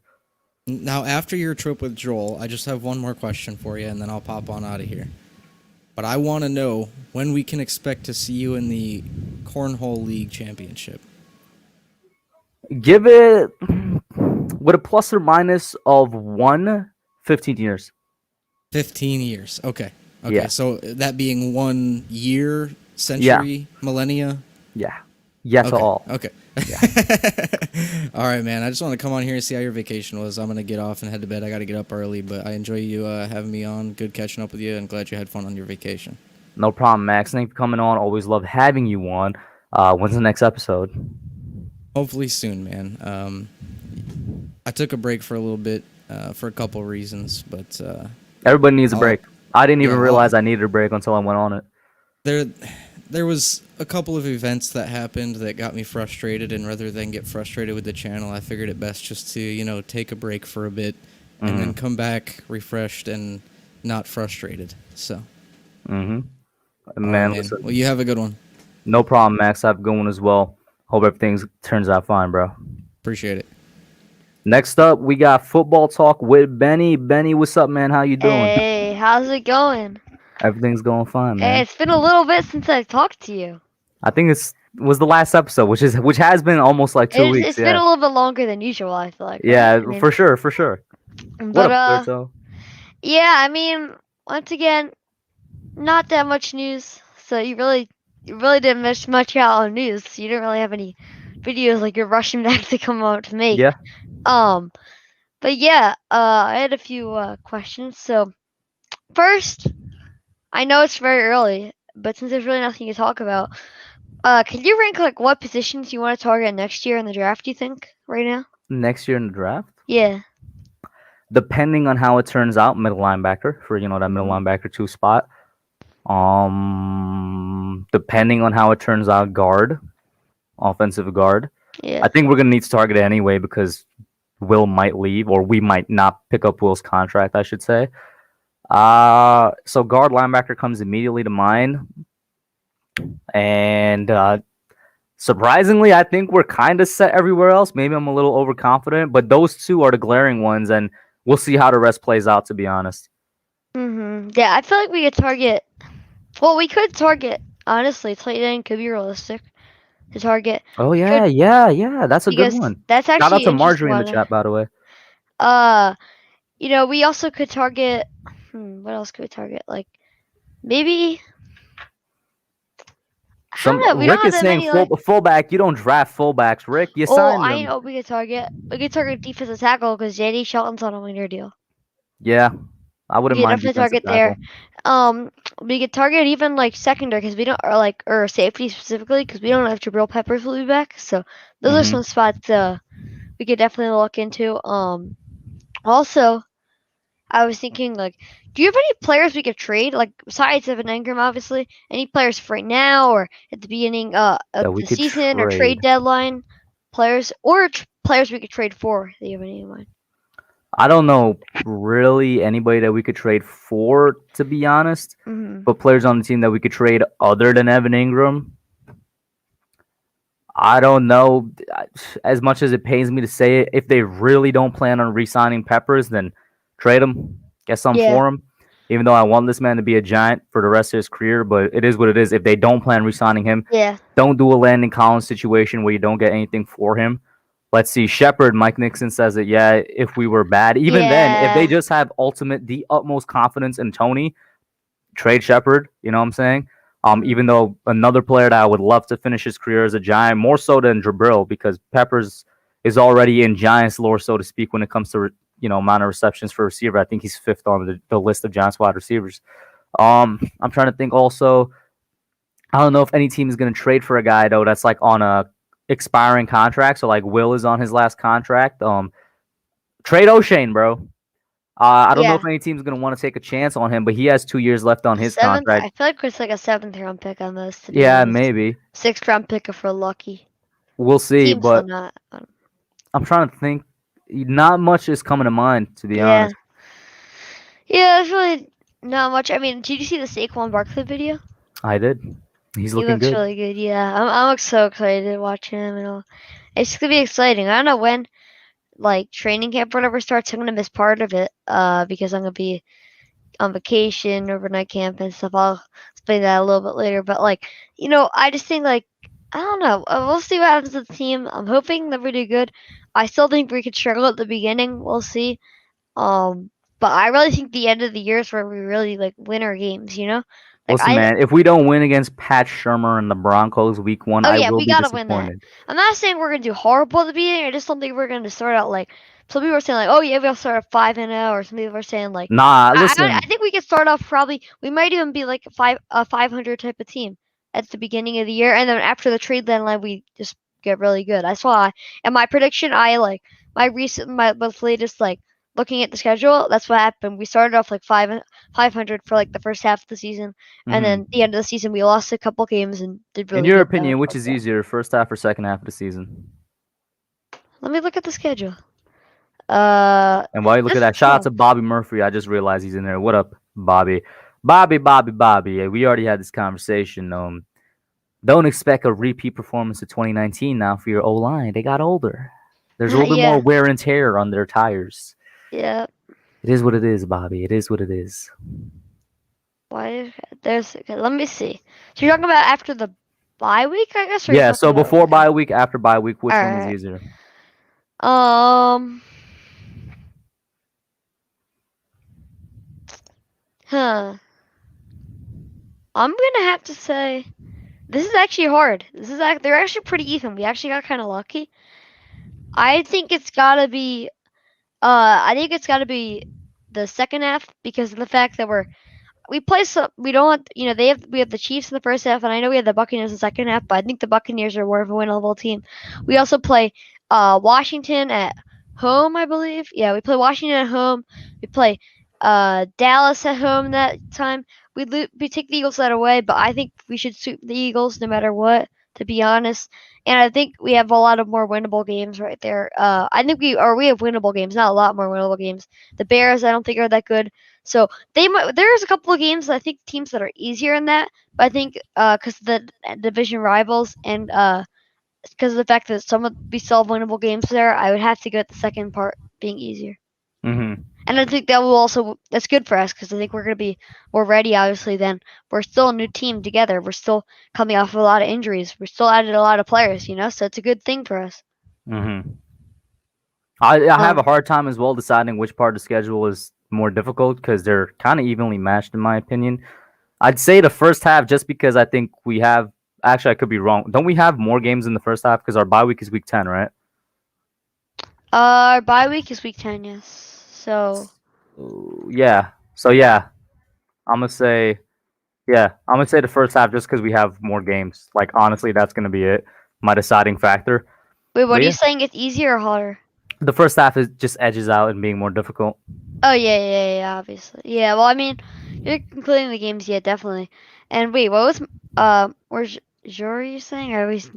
Now, after your trip with Joel, I just have one more question for you, and then I'll pop on out of here. But I want to know when we can expect to see you in the Cornhole League Championship. Give it with a plus or minus of 15 years. 15 years. Okay. Yeah. So that being 1 year, century, millennia? Yeah. Yes, okay. all. Okay. Yeah. All right, man. I just want to come on here and see how your vacation was. I'm going to get off and head to bed. I got to get up early, but I enjoy you having me on. Good catching up with you, and glad you had fun on your vacation. No problem, Max. Thanks for coming on. Always love having you on. When's the next episode? Hopefully soon, man. I took a break for a little bit for a couple reasons, but everybody needs a break. I didn't even realize I needed a break until I went on it. There was a couple of events that happened that got me frustrated, and rather than get frustrated with the channel, I figured it best just to take a break for a bit and then come back refreshed and not frustrated. So, man, listen. Well, you have a good one. No problem, Max. I have a good one as well. Hope everything turns out fine, bro. Appreciate it. Next up, we got football talk with Benny. Benny, what's up, man? How you doing? Hey, how's it going? Everything's going fine, man. Hey, it's been a little bit since I talked to you. I think was the last episode, which has been almost like 2 weeks. It's been a little bit longer than usual, I feel like. Yeah, right? I mean, for sure. But what up, Puerto? Yeah, I mean, once again, not that much news. So you really didn't miss much out on news. You didn't really have any videos like you're rushing back to come out to make. Yeah. But yeah, I had a few questions. So first, I know it's very early, but since there's really nothing to talk about, can you rank like what positions you want to target next year in the draft? You think right now? Next year in the draft? Yeah. Depending on how it turns out, middle linebacker for that middle linebacker 2 spot. Depending on how it turns out, guard, offensive guard. Yeah. I think we're gonna need to target it anyway because Will might leave, or we might not pick up Will's contract, I should say. So guard linebacker comes immediately to mind, and surprisingly, I think we're kind of set everywhere else. Maybe I'm a little overconfident, but those 2 are the glaring ones, and we'll see how the rest plays out. To be honest. Yeah, I feel like we could target. Well, we could target. Honestly, tight end could be realistic to target. Oh yeah, that's a good one. That's actually shout out to Marjorie in the one. chat, by the way. We also could target. What else could we target? Like, maybe. I don't know. Rick is saying fullback. You don't draft fullbacks, Rick. You signed them. I know we could target. We could target defensive tackle because J.D. Shelton's on a 1-year deal. Yeah, I wouldn't mind. Definitely target there. We could target even like secondary because we don't, or safety specifically because we don't know if Jabril Peppers will be back. So those are some spots we could definitely look into. Also, I was thinking do you have any players we could trade besides Evan Engram, obviously? Any players for right now or at the beginning of the season or trade deadline players or players we could trade for that you have any in mind? I don't know really anybody that we could trade for, to be honest. But players on the team that we could trade other than Evan Engram, I don't know. As much as it pains me to say it, if they really don't plan on re-signing Peppers, then trade him, get some for him. Even though I want this man to be a Giant for the rest of his career, but it is what it is. If they don't plan re-signing him, Yeah. don't do a Landon Collins situation where you don't get anything for him. Let's see. Shepard, Mike Nixon says that, yeah, if we were bad, even then, if they just have the utmost confidence in Tony, trade Shepard. You know what I'm saying? Even though another player that I would love to finish his career as a Giant, more so than Jabril, because Peppers is already in Giants lore, so to speak, when it comes to amount of receptions for a receiver. I think he's 5th on the list of Giants wide receivers. I'm trying to think also. I don't know if any team is going to trade for a guy though that's like on a expiring contract. So like Will is on his last contract. Trade O'Shane, bro. I don't know if any team's going to want to take a chance on him, but he has 2 years left on his contract. I feel like it's like a 7th-round pick on this. Yeah, maybe 6th-round pick if we're lucky. We'll see, Teams but not. I'm trying to think. Not much is coming to mind, to be honest. Yeah, there's really not much. I mean, did you see the Saquon Barkley video? I did. He looks good. Really good. Yeah, I'm so excited to watch him and all. It's gonna be exciting. I don't know when, like training camp or whatever starts. I'm gonna miss part of it, because I'm gonna be on vacation, overnight camp and stuff. I'll explain that a little bit later. But like, I just think like I don't know. We'll see what happens with the team. I'm hoping that we do good. I still think we could struggle at the beginning. We'll see. But I really think the end of the year is where we really like win our games. Like, listen, man, if we don't win against Pat Shurmur and the Broncos week 1, I will be disappointed. Win that. I'm not saying we're gonna do horrible at the beginning. I just don't think we're gonna start out like some people are saying like, oh yeah, we'll start at 5-0, or some people are saying like, nah. Listen, I think we could start off probably. We might even be like a 500 type of team at the beginning of the year, and then after the trade deadline, we just get really good. That's why. And my prediction, I like my latest like looking at the schedule. That's what happened. We started off like 500 for like the first half of the season, and then the end of the season we lost a couple games and did really. In your opinion, which is easier, first half or second half of the season? Let me look at the schedule. And while you look at that, shout out to Bobby Murphy. I just realized he's in there. What up, Bobby? Bobby. Yeah, we already had this conversation. Don't expect a repeat performance of 2019 now for your O-line. They got older. There's a little bit more wear and tear on their tires. Yeah. It is what it is, Bobby. It is what it is. Why? Let me see. So you're talking about after the bye week, I guess? Yeah. So before bye week, after bye week, which one is easier? I'm gonna have to say this is actually hard. They're actually pretty even. We actually got kind of lucky. I think it's gotta be. I think it's gotta be the second half because of the fact that we play so we don't want we have the Chiefs in the first half, and I know we have the Buccaneers in the second half, but I think the Buccaneers are more of a winnable team. We also play Washington at home, I believe. Yeah, we play Washington at home. We play Dallas at home that time. We take the Eagles that away, but I think we should sweep the Eagles no matter what, to be honest. And I think we have a lot of more winnable games right there. I think we have winnable games, not a lot more winnable games. The Bears, I don't think are that good. So there's a couple of games I think teams that are easier in that, but I think because the division rivals and because of the fact that we still have winnable games there, I would have to go at the second part being easier. Mm-hmm. And I think that's good for us because I think we're going to be more ready, obviously, then. We're still a new team together. We're still coming off of a lot of injuries. We're still added a lot of players, so it's a good thing for us. Mm-hmm. I have a hard time as well deciding which part of the schedule is more difficult because they're kind of evenly matched, in my opinion. I'd say the first half just because I think we have – actually, I could be wrong. Don't we have more games in the first half because our bye week is week 10, right? Our bye week is week 10, yes. So yeah. I'm gonna say the first half just because we have more games. Like honestly, that's gonna be it. My deciding factor. Wait, what are you saying? It's easier or harder? The first half is just edges out and being more difficult. Oh yeah, obviously. Yeah, well, I mean, you're including the games, yeah, definitely. And wait, what was where's Jory saying?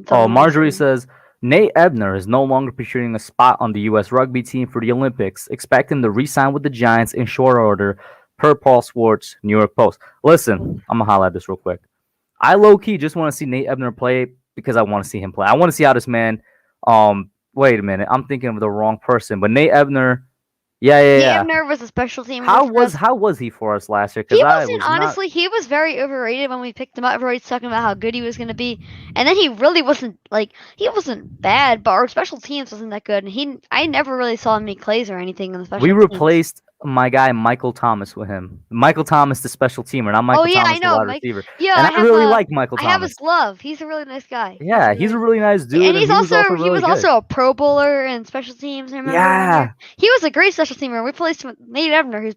Marjorie says Nate Ebner is no longer pursuing a spot on the U.S. rugby team for the Olympics. Expect him to re-sign with the Giants in short order, per Paul Swartz, New York Post. Listen, I'm going to highlight this real quick. I low-key just want to see Nate Ebner play because I want to see him play. I want to see how this man wait a minute. I'm thinking of the wrong person. But Nate Ebner Yeah. Abner was a special teamer. How for us. was he for us last year? He Because I wasn't was honestly. He was very overrated when we picked him up. Everybody's talking about how good he was going to be, and then he really wasn't. Like he wasn't bad, but our special teams wasn't that good. And I never really saw him make plays or anything on the special we teams. replaced my guy Michael Thomas with him. Michael Thomas, the special teamer, not Michael Thomas, the wide receiver. Yeah, and I really like Michael Thomas. I have his glove. He's a really nice guy. Yeah, he's a really nice dude. And he was really also a Pro Bowler in special teams. I remember. Yeah, he was a great special teamer. We placed him with Nate Ebner, who's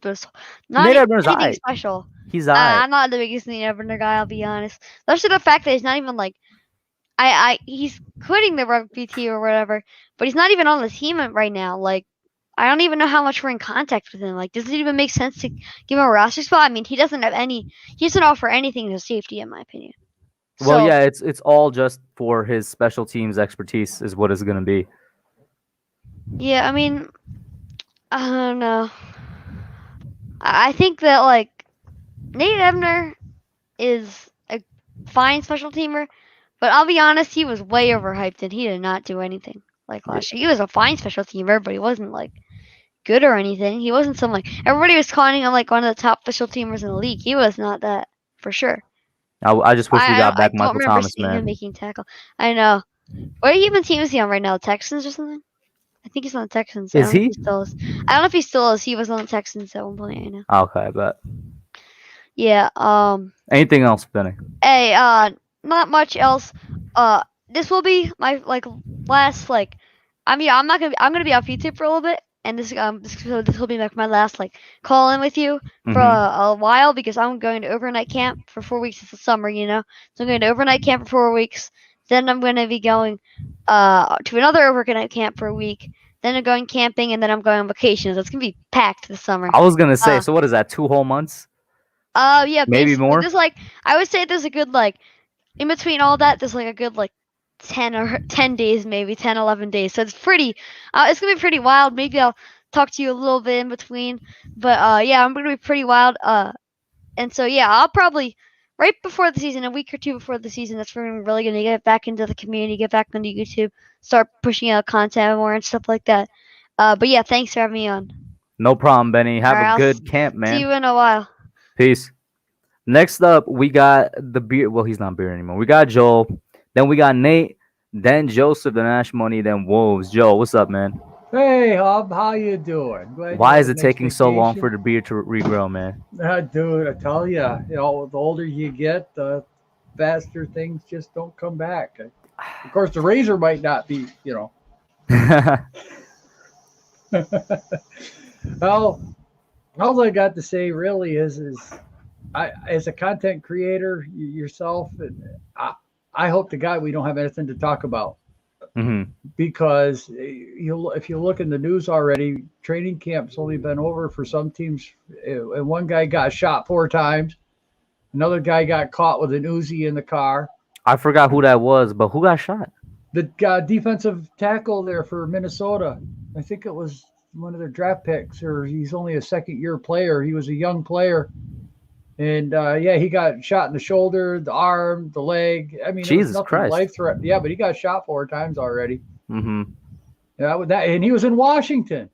not anything special. He's I'm not the biggest Nate Ebner guy. I'll be honest. Especially the fact that he's not even like, he's quitting the rugby team or whatever, but he's not even on the team right now. Like, I don't even know how much we're in contact with him. Like, does it even make sense to give him a roster spot? I mean, he doesn't offer anything to safety, in my opinion. Well, so, yeah, it's all just for his special teams expertise is what it's going to be. Yeah, I mean, I don't know. I think that, like, Nate Ebner is a fine special teamer, but I'll be honest, he was way overhyped and he did not do anything like last year. He was a fine special teamer, but he wasn't, like, good or anything. He wasn't some, like, everybody was calling him, like, one of the top special teamers in the league. He was not that, for sure. I just wish we got back Michael Thomas, man. Him making tackle. I know. What even team is he on right now? Texans or something? I think he's on the Texans. Is he? I don't know if he still is. He was on the Texans at one point. I know. Okay, but. Yeah. Anything else, Benny? Hey, not much else. This will be my last I'm gonna be off YouTube for a little bit, and this will be my last call in with you for a while because I'm going to overnight camp for 4 weeks. It's the summer, so I'm going to overnight camp for 4 weeks. Then I'm going to be going to another overnight camp for a week. Then I'm going camping, and then I'm going on vacation. So it's gonna be packed this summer. I was gonna say, so what is that? 2 whole months? Yeah, maybe more. There's I would say there's a good in between all that. There's a good 10 days, maybe 10, 11 days. So it's pretty. It's gonna be pretty wild. Maybe I'll talk to you a little bit in between. But yeah, I'm gonna be pretty wild. And so yeah, I'll probably right before the season, a week or two before the season, that's when I'm really gonna get back into the community, get back onto YouTube, start pushing out content more and stuff like that. But yeah, thanks for having me on. No problem, Benny. Have a good camp, man. See you in a while. Peace. Next up, we got the beer. Well, he's not beer anymore. We got Joel. Then we got Nate. Then Joseph, then Ash Money, then Wolves. Joe, what's up, man? Hey, Hub. How you doing? Why is it taking so long for the beer to regrow, man? Dude, I tell you, the older you get, the faster things just don't come back. Of course, the razor might not be, Well, all I got to say really is I, as a content creator yourself, I hope to God we don't have anything to talk about. Because if you look in the news already, training camp's only been over for some teams. And one guy got shot 4 times. Another guy got caught with an Uzi in the car. I forgot who that was, but who got shot? The defensive tackle there for Minnesota. I think it was one of their draft picks, or he's only a second-year player. He was a young player. And, yeah, he got shot in the shoulder, the arm, the leg. I mean, Jesus Christ. Life-threatening. Yeah, but he got shot 4 times already. Yeah, and he was in Washington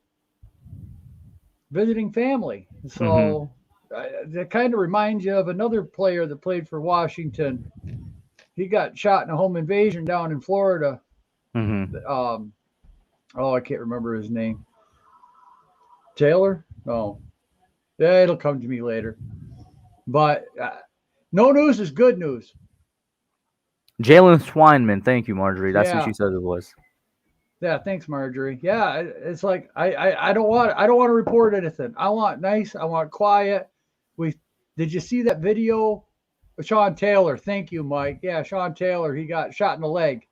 visiting family. So that kind of reminds you of another player that played for Washington. He got shot in a home invasion down in Florida. I can't remember his name. Taylor? Oh. Yeah, it'll come to me later. But no news is good news. Jalen Schweinman. Thank you, Marjorie. That's who she said it was. Yeah, thanks, Marjorie. Yeah, it's like I don't want to report anything. I want nice. I want quiet. Did you see that video of Sean Taylor? Thank you, Mike. Yeah, Sean Taylor. He got shot in the leg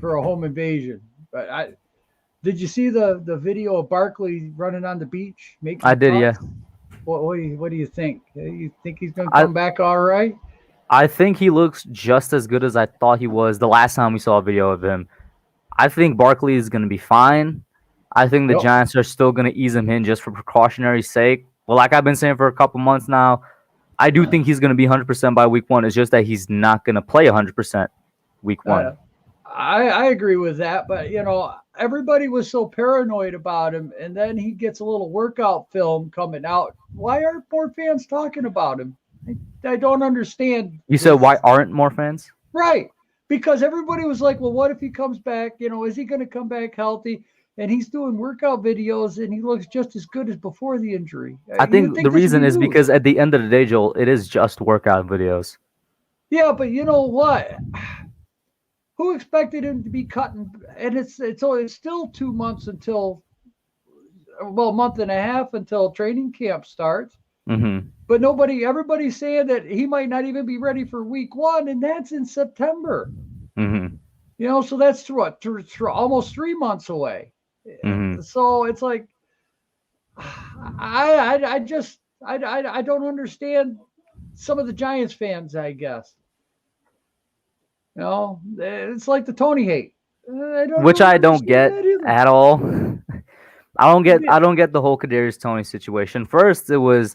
for a home invasion. But did you see the video of Barkley running on the beach? I did, yeah. What do you think? You think he's going to come back all right? I think he looks just as good as I thought he was the last time we saw a video of him. I think Barkley is going to be fine. I think the Giants are still going to ease him in just for precautionary sake. Well, like I've been saying for a couple months now, I do think he's going to be 100% by week 1. It's just that he's not going to play 100% week 1. I agree with that, but everybody was so paranoid about him, and then he gets a little workout film coming out. Why aren't more fans talking about him? I don't understand. You said why aren't more fans? Right. Because everybody was like, well, what if he comes back? Is he going to come back healthy? And he's doing workout videos, and he looks just as good as before the injury. I think the reason is because at the end of the day, Joel, it is just workout videos. Yeah, but you know what? Who expected him to be cutting? And it's still 2 months until, well, a month and a half until training camp starts. Mm-hmm. But everybody's saying that he might not even be ready for week 1, and that's in September. Mm-hmm. So that's almost 3 months away. Mm-hmm. So it's like, I don't understand some of the Giants fans, I guess. It's like the Tony hate, which I don't get at all. I don't get the whole Kadarius Toney situation. First, it was,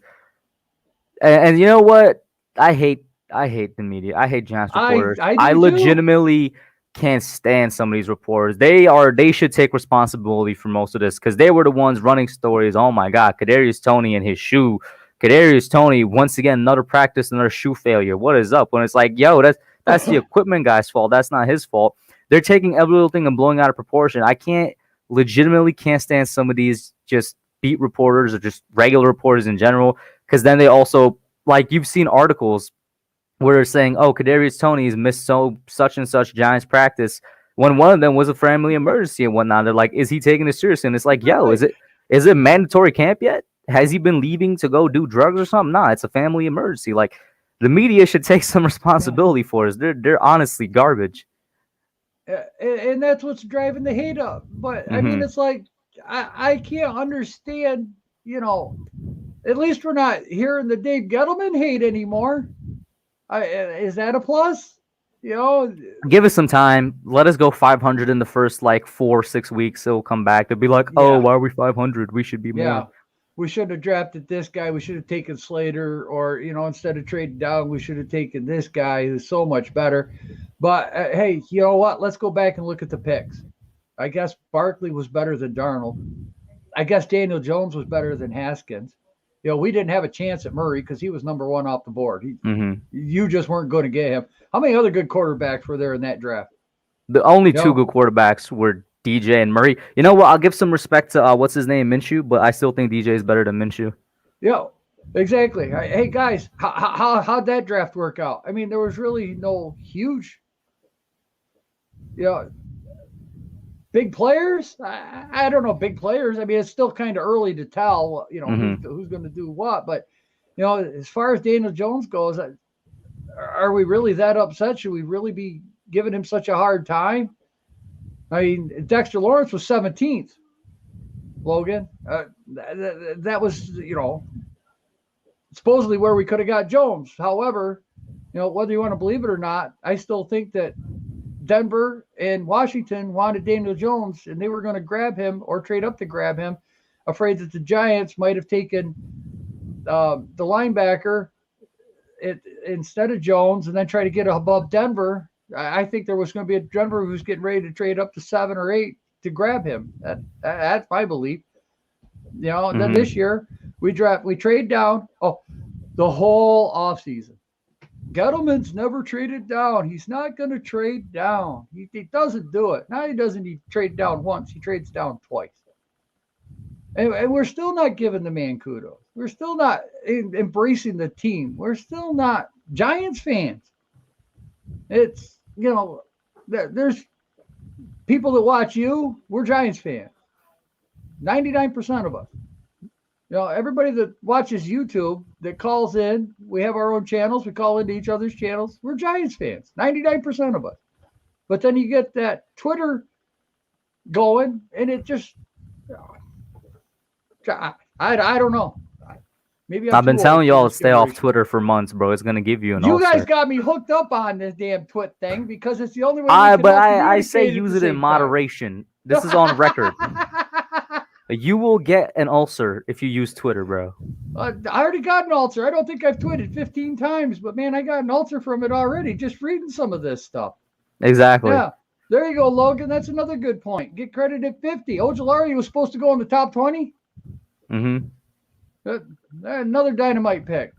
and you know what? I hate the media. I hate Giants reporters. I legitimately can't stand some of these reporters. They should take responsibility for most of this because they were the ones running stories. Oh my God, Kadarius Toney and his shoe. Kadarius Toney once again another practice, another shoe failure. What is up? When it's like, yo, that's the equipment guy's fault. That's not his fault. They're taking every little thing and blowing out of proportion. I legitimately can't stand some of these just beat reporters or just regular reporters in general, because then they also, like, you've seen articles where they're saying, oh, Kadarius Toney's missed such and such Giants practice when one of them was a family emergency and whatnot. They're like, is he taking it seriously? And it's like, yo, is it mandatory camp yet? Has he been leaving to go do drugs or something? Nah, it's a family emergency. Like, the media should take some responsibility for us. They're honestly garbage. And that's what's driving the hate up. But I mean, it's like, I can't understand, at least we're not hearing the Dave Gettleman hate anymore. Is that a plus? Give us some time. Let us go 500 in the first 4-6 weeks. It'll come back. They'll be like, oh, why are we 500? We should be more. We should have drafted this guy. We should have taken Slater, or, instead of trading down, we should have taken this guy who's so much better. But, hey, you know what? Let's go back and look at the picks. I guess Barkley was better than Darnold. I guess Daniel Jones was better than Haskins. We didn't have a chance at Murray because he was number 1 off the board. You just weren't going to get him. How many other good quarterbacks were there in that draft? The only 2 good quarterbacks were DJ and Murray. You know what? I'll give some respect to what's his name, Minshew, but I still think DJ is better than Minshew. Yeah, exactly. Hey guys, how'd that draft work out? I mean, there was really no huge, big players. I don't know, big players. I mean, it's still kind of early to tell, who's going to do what. But as far as Daniel Jones goes, are we really that upset? Should we really be giving him such a hard time? I mean, Dexter Lawrence was 17th, Logan. That was, supposedly where we could have got Jones. However, whether you want to believe it or not, I still think that Denver and Washington wanted Daniel Jones, and they were going to grab him or trade up to grab him, afraid that the Giants might have taken the linebacker instead of Jones and then try to get above Denver. I think there was going to be a Denver who's getting ready to trade up to 7 or 8 to grab him. That's my belief. And then this year we trade down. Oh, the whole offseason. Gettleman's never traded down. He's not going to trade down. He doesn't do it. Now he doesn't even trade down once. He trades down twice. And we're still not giving the man kudos. We're still not embracing the team. We're still not Giants fans. It's, there's people that watch you. We're Giants fans. 99% of us. Everybody that watches YouTube, that calls in, we have our own channels. We call into each other's channels. We're Giants fans. 99% of us. But then you get that Twitter going, and it just, I don't know. Maybe I've been telling y'all to stay off Twitter for months, bro. It's gonna give you an. You guys got me hooked up on this damn twit thing because it's the only way. I say use it in moderation. This is on record. You will get an ulcer if you use Twitter, bro. I already got an ulcer. I don't think I've tweeted 15 times, but man, I got an ulcer from it already just reading some of this stuff. Exactly. Yeah. There you go, Logan. That's another good point. Get credit at 50. Ojulari was supposed to go in the top 20. Another dynamite pick.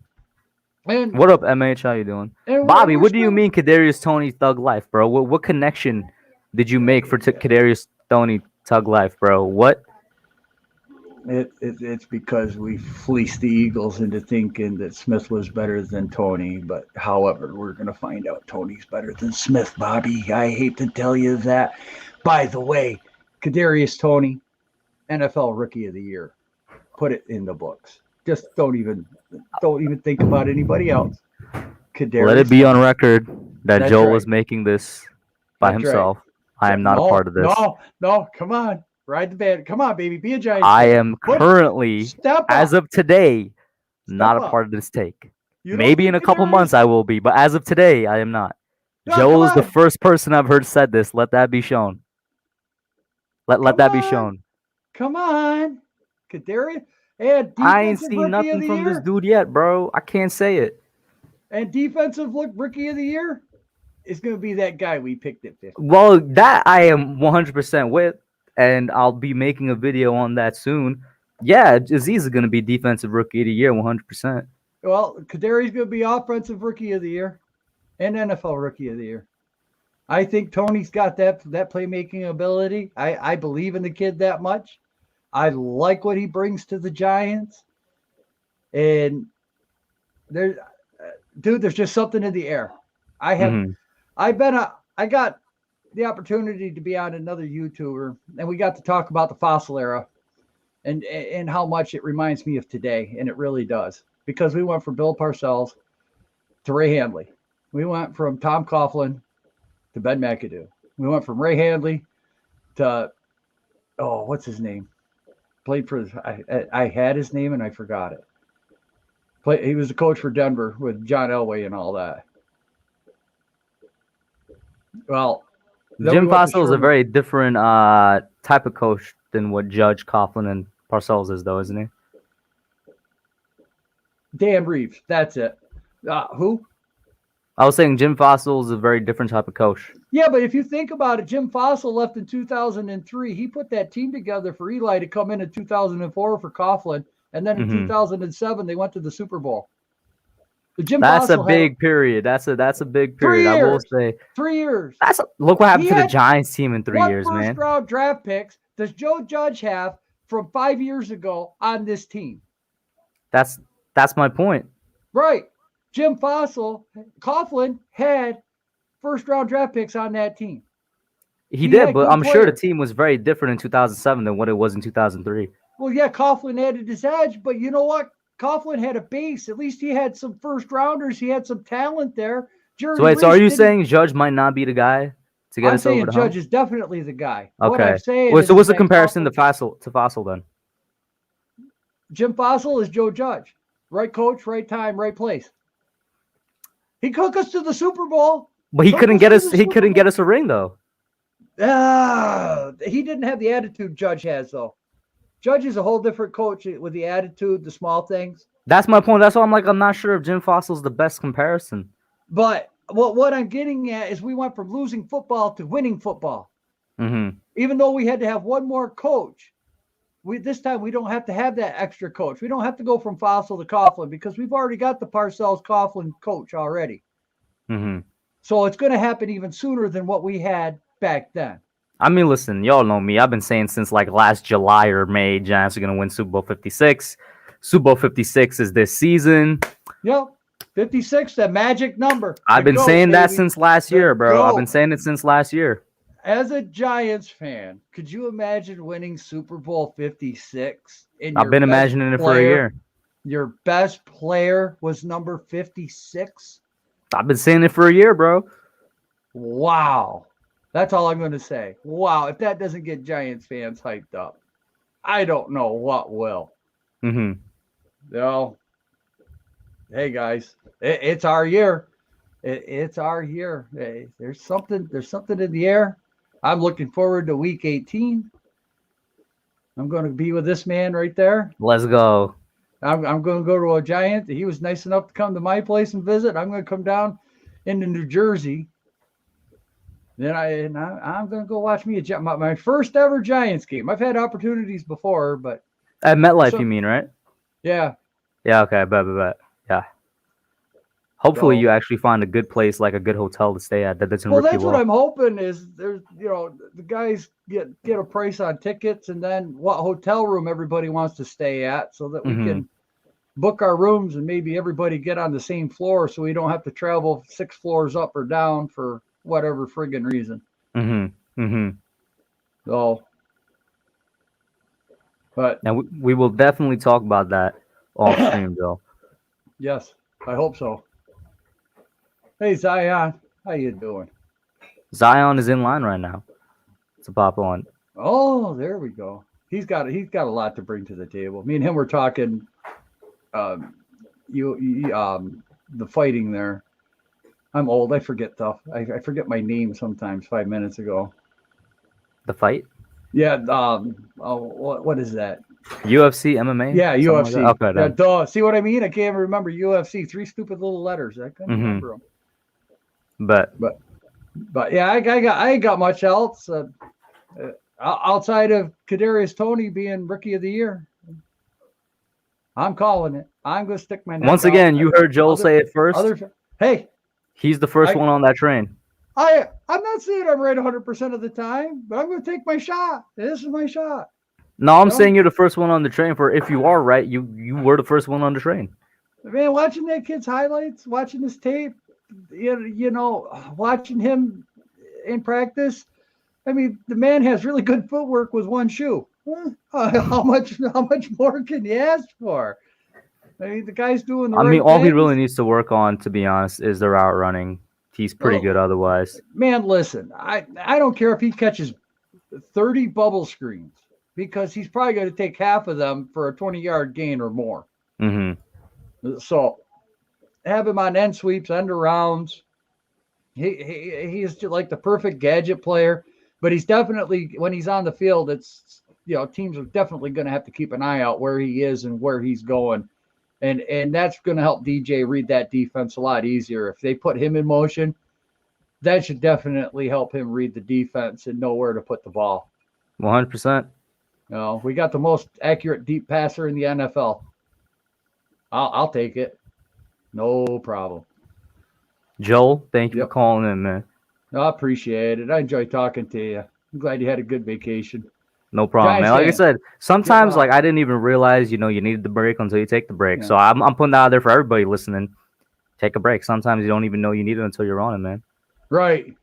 And what up, MH? How you doing? Bobby, what do you mean Kadarius Toney Thug Life, bro? What connection did you make for Kadarius Toney Thug Life, bro? What? It's because we fleeced the Eagles into thinking that Smith was better than Toney. But however, we're going to find out Toney's better than Smith, Bobby. I hate to tell you that. By the way, Kadarius Toney, NFL Rookie of the Year. Put it in the books. Just don't even think about anybody else. Kadarius Let it be on record that That's Joel right. is making this by That's himself. I am not a part of this. No, come on. Ride the band. Come on, baby. Be a Giants I fan. am currently, as of today, not a part of this take. Maybe in a couple months I will be, but as of today, I am not. No, Joel is come the on. first person I've heard said this. Let that be shown. Let that be shown. Come on. Kadarius. And I ain't defensive seen rookie of nothing the from year. this dude yet, bro. I can't say it. And defensive rookie of the year is going to be that guy we picked at 50. Well, that I am 100% with, and I'll be making a video on that soon. Yeah, Aziz is going to be defensive rookie of the year, 100%. Well, Kadarius going to be offensive rookie of the year and NFL rookie of the year. I think Toney's got that playmaking ability. I believe in the kid that much. I like what he brings to the Giants. And there's just something in the air. I got the opportunity to be on another YouTuber, and we got to talk about the Fossil era and how much it reminds me of today, and it really does. Because we went from Bill Parcells to Ray Handley. We went from Tom Coughlin to Ben McAdoo. We went from Ray Handley to, what's his name? Played for, I had his name and I forgot it. He was the coach for Denver with John Elway and all that. Well, Jim Fossil is a very different type of coach than what Judge Coughlin and Parcells is, though, isn't he? Dan Reeves, that's it. Who? I was saying Jim Fossil is a very different type of coach. Yeah, but if you think about it, Jim Fossil left in 2003. He put that team together for Eli to come in 2004 for Coughlin, and then in 2007 they went to the Super Bowl. That's a big period. That's a big period. I will say 3 years. Look what happened to the Giants team in 3 years, man. What first round draft picks does Joe Judge have from 5 years ago on this team? That's my point. Right. Jim Coughlin had first round draft picks on that team. He did, but I'm sure the team was very different in 2007 than what it was in 2003. Well, yeah, Coughlin added his edge, but you know what? Coughlin had a base. At least he had some first rounders. He had some talent there. So are you saying Judge might not be the guy to get us over the hump? Judge is definitely the guy. Okay. What I'm saying so what's the comparison to Fossil then? Jim Fossil is Joe Judge. Right coach, right time, right place. He took us to the Super Bowl. But he couldn't get us. He couldn't get us a ring though. He didn't have the attitude Judge has though. Judge is a whole different coach with the attitude, the small things. That's my point. That's why I'm not sure if Jim Fossil's the best comparison. But what I'm getting at is we went from losing football to winning football. Mm-hmm. Even though we had to have one more coach, this time we don't have to have that extra coach. We don't have to go from Fossil to Coughlin because we've already got the Parcells Coughlin coach already. Mm-hmm. So it's going to happen even sooner than what we had back then. I mean, listen, y'all know me. I've been saying since like last July or May, Giants are going to win Super Bowl 56. Super Bowl 56 is this season. Yep, 56, that magic number. I've been saying that since last year, bro. I've been saying it since last year. As a Giants fan, could you imagine winning Super Bowl 56? I've been imagining it for a year. Your best player was number 56? I've been saying it for a year, bro. Wow. That's all I'm going to say. Wow. If that doesn't get Giants fans hyped up, I don't know what will. Mm-hmm. No. Hey, guys, it's our year. It's our year. Hey, there's something in the air. I'm looking forward to week 18. I'm going to be with this man right there. Let's go. I'm going to go to a Giant. He was nice enough to come to my place and visit. I'm going to come down into New Jersey Then I'm gonna go watch me my first ever Giants game. I've had opportunities before, but At MetLife, you mean, right? Yeah. Yeah. Okay. Bet. Yeah. Hopefully, So- you actually find a good place, like a good hotel to stay at that doesn't Well, rip that's you what off. I'm hoping is there's the guys get a price on tickets and then what hotel room everybody wants to stay at so that we can book our rooms and maybe everybody get on the same floor so we don't have to travel 6 floors up or down for whatever friggin' reason. So, but And we will definitely talk about that off stream, Joe. yes, I hope so. Hey Zion, how you doing? Zion is in line right now to pop on. Oh, there we go. He's got a lot to bring to the table. Me and him were talking the fighting there. I'm old. I forget stuff. I forget my name sometimes 5 minutes ago. The fight? Yeah. What is that? UFC, MMA? Yeah, UFC. Like okay, yeah, duh. See what I mean? I can't remember UFC. 3 stupid little letters. I couldn't remember them. But yeah, I ain't got much else outside of Kadarius Toney being Rookie of the Year. I'm calling it. I'm going to stick my neck once out. again, you heard Joel say it first. Hey, he's the first one on that train. I'm not saying I'm right 100% of the time, but I'm going to take my shot. This is my shot. No, I'm saying you're the first one on the train. For if you are right, you were the first one on the train. Man, watching that kid's highlights, watching his tape, watching him in practice. I mean, the man has really good footwork with one shoe. How much more can you ask for? I mean, the guy's doing the right all he things. really needs to work on, to be honest, is the route running. He's pretty good otherwise. Man, listen, I don't care if he catches 30 bubble screens because he's probably going to take half of them for a 20-yard gain or more. So have him on end sweeps, end arounds. He's just like the perfect gadget player, but he's definitely, when he's on the field, it's, teams are definitely going to have to keep an eye out where he is and where he's going. And that's going to help DJ read that defense a lot easier. If they put him in motion, that should definitely help him read the defense and know where to put the ball. 100%. We got the most accurate deep passer in the NFL. I'll take it. No problem. Joel, thank you for calling in, man. I appreciate it. I enjoy talking to you. I'm glad you had a good vacation. No problem, man. Like I said, sometimes I didn't even realize, you needed the break until you take the break. Yeah. So I'm putting that out there for everybody listening. Take a break. Sometimes you don't even know you need it until you're on it, man. Right.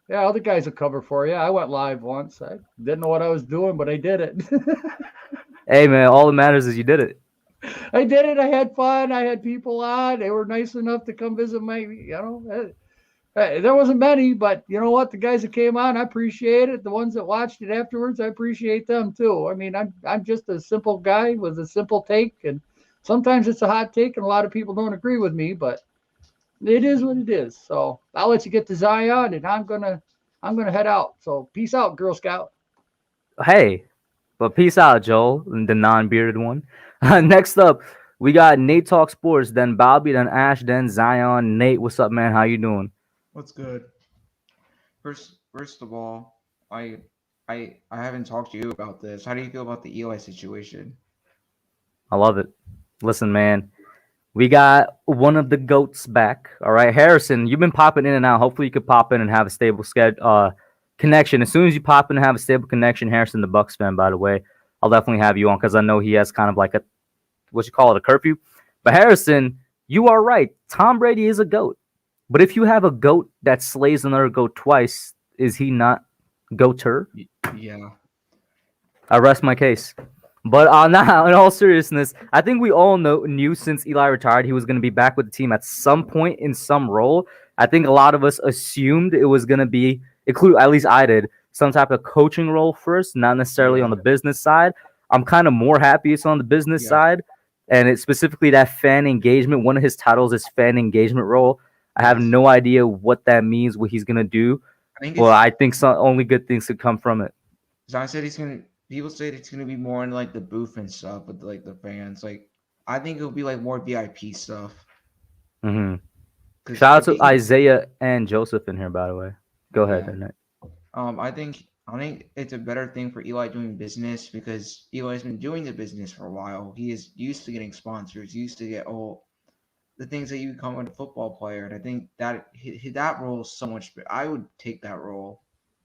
Yeah, other guys will cover for you. I went live once. I didn't know what I was doing, but I did it. Hey, man, all that matters is you did it. I did it. I had fun. I had people on. They were nice enough to come visit there wasn't many, but you know what? The guys that came on, I appreciate it. The ones that watched it afterwards, I appreciate them too. I mean, I'm just a simple guy with a simple take, and sometimes it's a hot take, and a lot of people don't agree with me, but it is what it is. So I'll let you get to Zion, and I'm gonna head out. So peace out, Girl Scout. Hey, but peace out, Joel, the non-bearded one. Next up, we got Nate Talk Sports, then Bobby, then Ash, then Zion. Nate, what's up, man? How you doing? What's good? First of all, I haven't talked to you about this. How do you feel about the Eli situation? I love it. Listen, man, we got one of the GOATs back. All right, Harrison, you've been popping in and out. Hopefully, you could pop in and have a stable connection. As soon as you pop in and have a stable connection, Harrison, the Bucks fan, by the way, I'll definitely have you on because I know he has kind of like a curfew. But Harrison, you are right. Tom Brady is a GOAT. But if you have a GOAT that slays another GOAT twice, is he not GOATer? Yeah. I rest my case. But now, in all seriousness, I think we all knew since Eli retired he was going to be back with the team at some point in some role. I think a lot of us assumed it was going to be, at least I did, some type of coaching role first, not necessarily on the business side. I'm kind of more happy it's on the business side, and it's specifically that fan engagement. One of his titles is fan engagement role. I have no idea what that means, what he's going to do. I think only good things could come from it. Zion said people said it's going to be more in like the booth and stuff with like the fans. Like, I think it'll be like more VIP stuff. Shout out to Isaiah and Joseph in here, by the way. Go ahead, Yeah. Noname. I think it's a better thing for Eli doing business because Eli's been doing the business for a while. He is used to getting sponsors, used to get all the things that you become with a football player, and I think that that role is so much. I would take that role,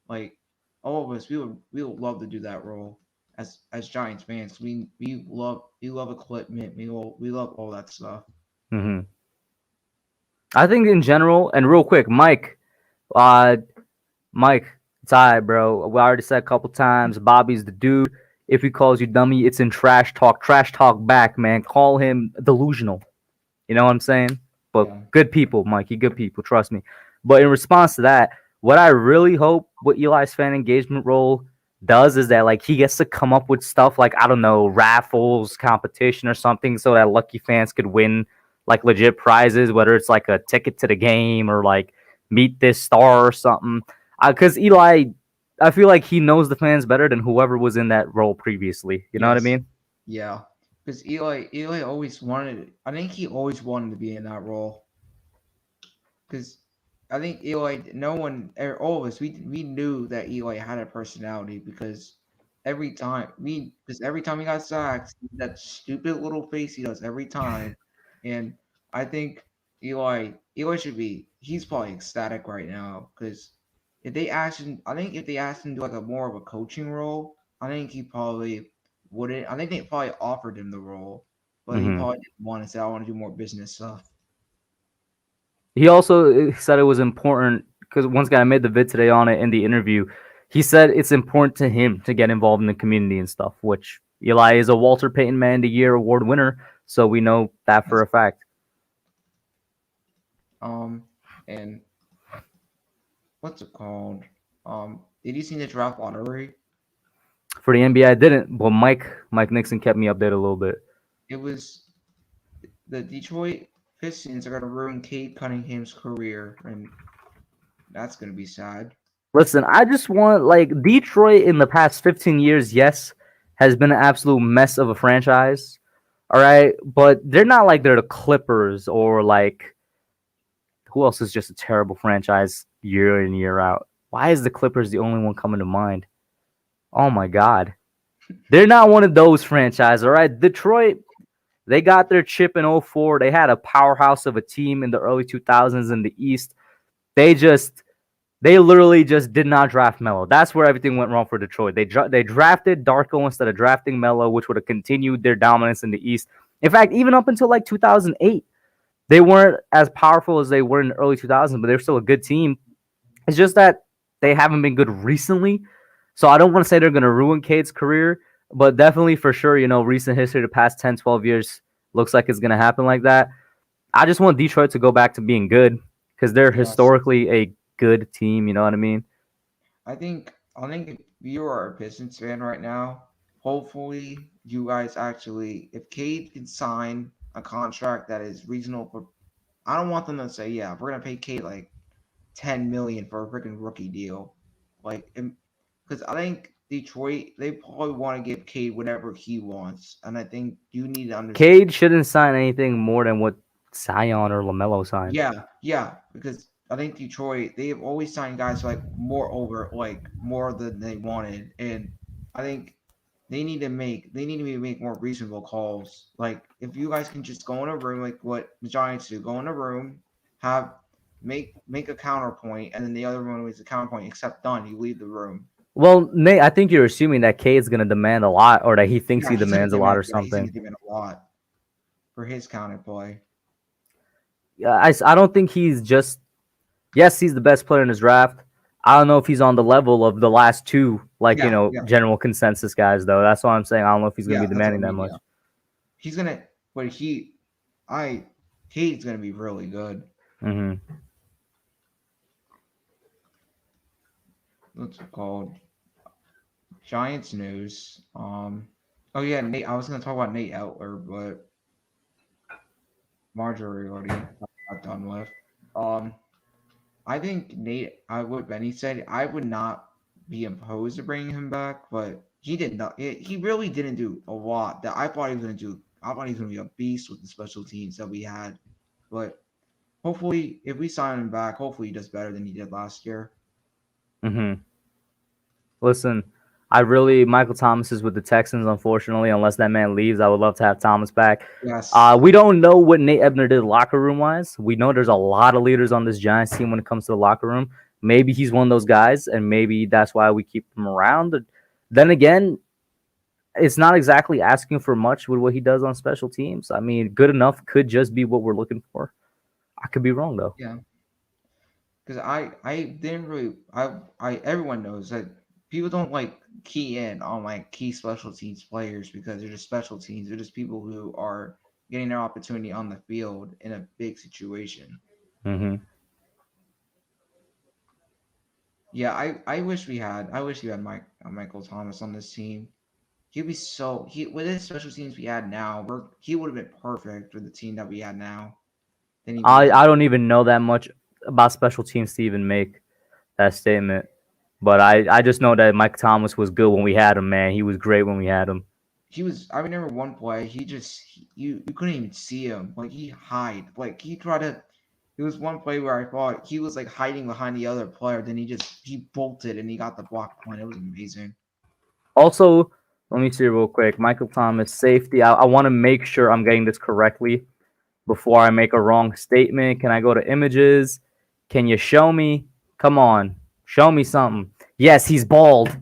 like all of us. We would love to do that role as Giants fans. We love equipment. We love all that stuff. Mm-hmm. I think in general, and real quick, Mike, uh, Mike, it's all right, bro. We already said a couple times, Bobby's the dude. If he calls you dummy, it's in trash talk. Trash talk back, man. Call him delusional. You know what I'm saying? But Yeah. good people, Mikey, good people, trust me. But in response to that, what I really hope what Eli's fan engagement role does is that like he gets to come up with stuff like, I don't know, raffles, competition or something so that lucky fans could win like legit prizes, whether it's like a ticket to the game or like meet this star or something. Because Eli, I feel like he knows the fans better than whoever was in that role previously. You know what I Yes. mean? Yeah. Because Eli always wanted. I think he always wanted to be in that role. Because I think Eli, no one, all of us, we knew that Eli had a personality because every time he got sacked, that stupid little face he does every time, and I think Eli should be, he's probably ecstatic right now because if they asked him to do like a more of a coaching role, I think he probably wouldn't. I think they probably offered him the role, but he Mm-hmm. probably didn't want to say, I want to do more business stuff. He also said it was important because once again I made the vid today on it in the interview. He said it's important to him to get involved in the community and stuff, which Eli is a Walter Payton Man of the Year award winner, so we know that for a fact. And what's it called? Did you see the draft lottery? For the NBA, I didn't, but Mike Nixon kept me updated a little bit. It was the Detroit Pistons are gonna ruin Cade Cunningham's career, and that's gonna be sad. Listen, I just want like Detroit in the past 15 years, yes, has been an absolute mess of a franchise. All right, but they're not like they're the Clippers or like who else is just a terrible franchise year in year out. Why is the Clippers the only one coming to mind? Oh my God, they're not one of those franchises. All right, Detroit, they got their chip in '04. They had a powerhouse of a team in the early 2000s in the East. They literally just did not draft Melo. That's where everything went wrong for Detroit. They drafted Darko instead of drafting Melo, which would have continued their dominance in the East. In fact, even up until like 2008, they weren't as powerful as they were in the early 2000s, but they're still a good team. It's just that they haven't been good recently. So I don't want to say they're going to ruin Cade's career, but definitely for sure, recent history, the past 10, 12 years looks like it's going to happen like that. I just want Detroit to go back to being good because they're Yes. historically a good team. You know what I mean? I think if you are a Pistons fan right now, hopefully you guys actually, if Cade can sign a contract that is reasonable for, I don't want them to say, yeah, we're gonna pay Cade like $10 million for a freaking rookie deal, like, because I think Detroit, they probably want to give Cade whatever he wants, and I think you need to understand. Cade shouldn't sign anything more than what Zion or LaMelo signed. Yeah, because I think Detroit, they have always signed guys like more than they wanted, and I think they need to make more reasonable calls. Like if you guys can just go in a room like what the Giants do, go in a room, have make a counterpoint, and then the other one is a counterpoint, except done, you leave the room. Well, Nate, I think you're assuming that Cade's going to demand a lot or that he thinks he He's gonna demands a lot or demand, he's something. gonna demand a lot for his counterplay. I don't think he's just – yes, he's the best player in his draft. I don't know if he's on the level of the last two, general consensus guys, though. That's what I'm saying. I don't know if he's going to be demanding that much. Yeah. He's going to – but Cade's going to be really good. Mm-hmm. What's it called? Giants news. Oh yeah, Nate. I was gonna talk about Nate Outler, but Marjorie already got done with. I think what Benny said, I would not be opposed to bringing him back, but he did not. He really didn't do a lot that I thought he was gonna do. I thought he was gonna be a beast with the special teams that we had, but hopefully, if we sign him back, hopefully he does better than he did last year. Mm-hmm. Listen, Michael Thomas is with the Texans, unfortunately. Unless that man leaves, I would love to have Thomas back. Yes. We don't know what Nate Ebner did locker room wise. We know there's a lot of leaders on this Giants team when it comes to the locker room. Maybe he's one of those guys, and maybe that's why we keep him around. Then again, it's not exactly asking for much with what he does on special teams. I mean, good enough could just be what we're looking for. I could be wrong though. Yeah. Because I didn't really everyone knows that people don't like key in on like key special teams players because they're just special teams. They're just people who are getting their opportunity on the field in a big situation. Mm-hmm. Yeah, I wish we had Michael Thomas on this team. He'd be with his special teams we had now, he would have been perfect for the team that we had now. I don't even know that much about special teams to even make that statement. But I just know that Mike Thomas was good when we had him, man. He was great when we had him. I remember one play, you couldn't even see him. Like he hide. Like there was one play where I thought he was like hiding behind the other player, then he bolted and he got the block point. It was amazing. Also, let me see real quick. Michael Thomas, safety. I want to make sure I'm getting this correctly before I make a wrong statement. Can I go to images? Can you show me? Come on. Show me something. Yes, he's bald.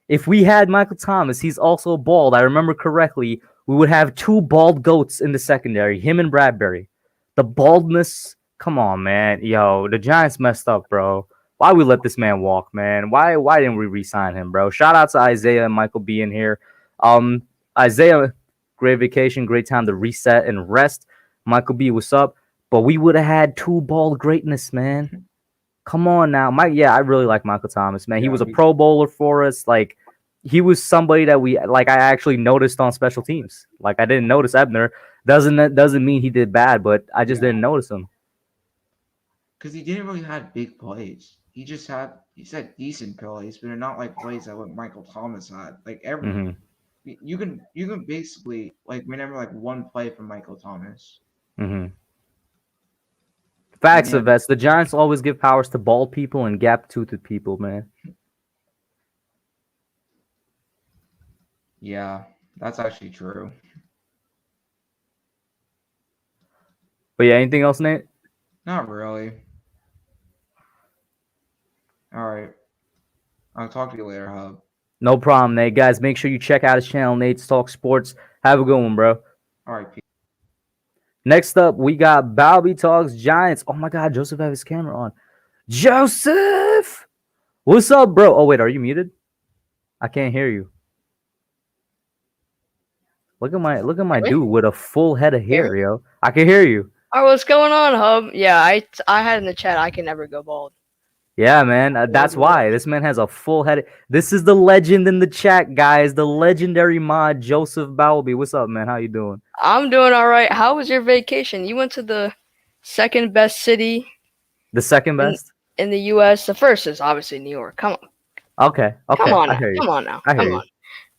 If we had Michael Thomas, he's also bald. I remember correctly, we would have two bald goats in the secondary, him and Bradbury. The baldness, come on, man. Yo, the Giants messed up, bro. Why we let this man walk, man? Why didn't we re-sign him, bro? Shout out to Isaiah and Michael being here. Isaiah, great vacation, great time to reset and rest. Michael B, what's up? But we would have had two bald greatness, man. Come on now. I really like Michael Thomas, man. He was a Pro Bowler for us. Like, he was somebody that I actually noticed on special teams. Like, I didn't notice Ebner. Doesn't mean he did bad, but I just didn't notice him. Because he didn't really have big plays. He said decent plays, but they're not like plays that what Michael Thomas had. Like you can basically like remember like one play from Michael Thomas. Mm-hmm. Facts of vets. The Giants always give powers to bald people and gap-toothed people, man. Yeah, that's actually true. But yeah, anything else, Nate? Not really. All right. I'll talk to you later, Hub. No problem, Nate. Guys, make sure you check out his channel, Nate's Talk Sports. Have a good one, bro. All right, Pete. Next up, we got Balby Talks Giants. Oh my God, Joseph have his camera on. Joseph, what's up, bro? Oh wait, are you muted? I can't hear you. Look at my dude with a full head of hair, yo. I can hear you. All right, what's going on, Hub? Yeah, I had in the chat I can never go bald. Yeah, man. That's why this man has a full head. This is the legend in the chat, guys. The legendary mod, Joseph Balby. What's up, man? How you doing? I'm doing all right. How was your vacation? You went to the second best city. The second best in the U.S. The first is obviously New York. Come on. Okay. Come on. Come on now. Come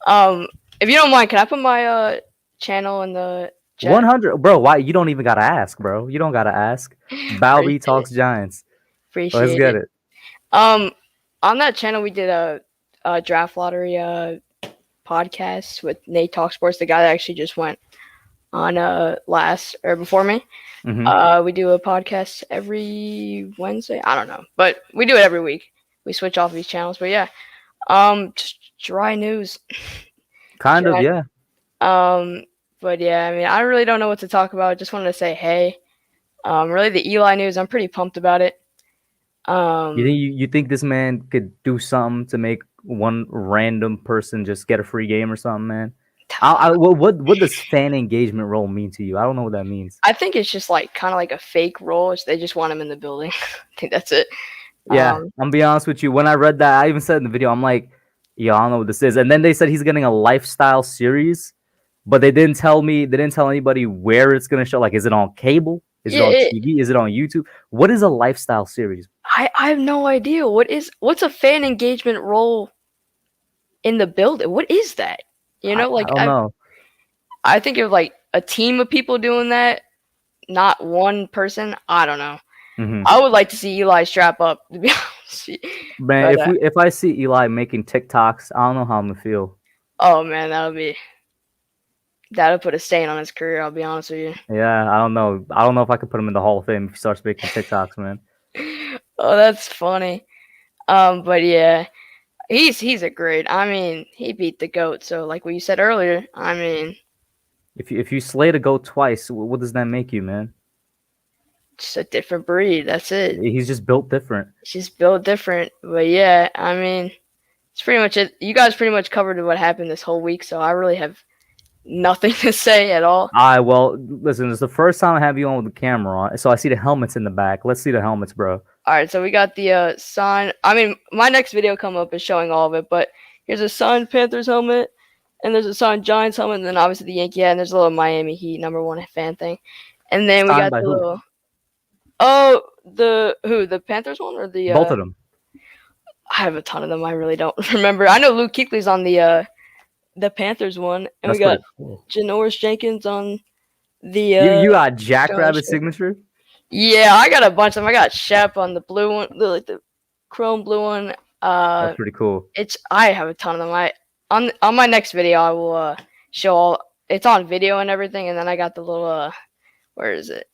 on. If you don't mind, can I put my channel in the chat? 100, bro. Why you don't even gotta ask, bro? You don't gotta ask. Balby Talks Giants. Let's get it. On that channel we did a draft lottery podcast with Nate Talk Sports, the guy that actually just went on before me. Mm-hmm. We do a podcast every Wednesday. I don't know, but we do it every week. We switch off these channels, but yeah, just dry news. Kind of, yeah. But yeah, I mean, I really don't know what to talk about. Just wanted to say, hey, really the Eli news. I'm pretty pumped about it. You think this man could do something to make one random person just get a free game or something, man? What does fan engagement role mean to you? I don't know what that means. I think it's just like kind of like a fake role. They just want him in the building. I think that's it. Yeah, I'm gonna be honest with you. When I read that, I even said in the video, I'm like, yo, I don't know what this is. And then they said he's getting a lifestyle series, but they didn't tell anybody where it's gonna show. Like, is it on cable? Is it on TV? Is it on YouTube? What is a lifestyle series? I have no idea. What's a fan engagement role in the building? What is that? You know, like I don't know. I think of like a team of people doing that, not one person. I don't know. Mm-hmm. I would like to see Eli strap up, to be Man, But, if I see Eli making TikToks, I don't know how I'm gonna feel. oh man, that'll put a stain on his career. I'll be honest with you. Yeah, I don't know. I don't know if I could put him in the Hall of Fame if he starts making TikToks, man. Oh, that's funny. But yeah, he's a great. I mean, he beat the GOAT. So like what you said earlier, I mean, If you slay the GOAT twice, what does that make you, man? just a different breed. That's it. He's just built different. She's built different. But yeah, I mean, it's pretty much it. You guys pretty much covered what happened this whole week, so I really have nothing to say at all. Well, listen, it's the first time I have you on with the camera on, so I see the helmets in the back. Let's see the helmets, bro. All right, so we got the sign. I mean, my next video come up is showing all of it, but here's a signed Panthers helmet, and there's a signed Giants helmet, and then obviously the Yankee hat, and there's a little Miami Heat #1 fan thing. And then we Signed got by the who? little. Oh, the Panthers one or the Both of them. I have a ton of them. I really don't remember. I know Luke Kuechly's on the Panthers one, and That's we got pretty cool. Janoris Jenkins on the. You got Jackrabbit Josh- signature? Yeah, I got a bunch of them. I got Shep on the blue one, the chrome blue one. That's pretty cool. I have a ton of them. On my next video I will show all. It's on video and everything, and then I got the little where is it?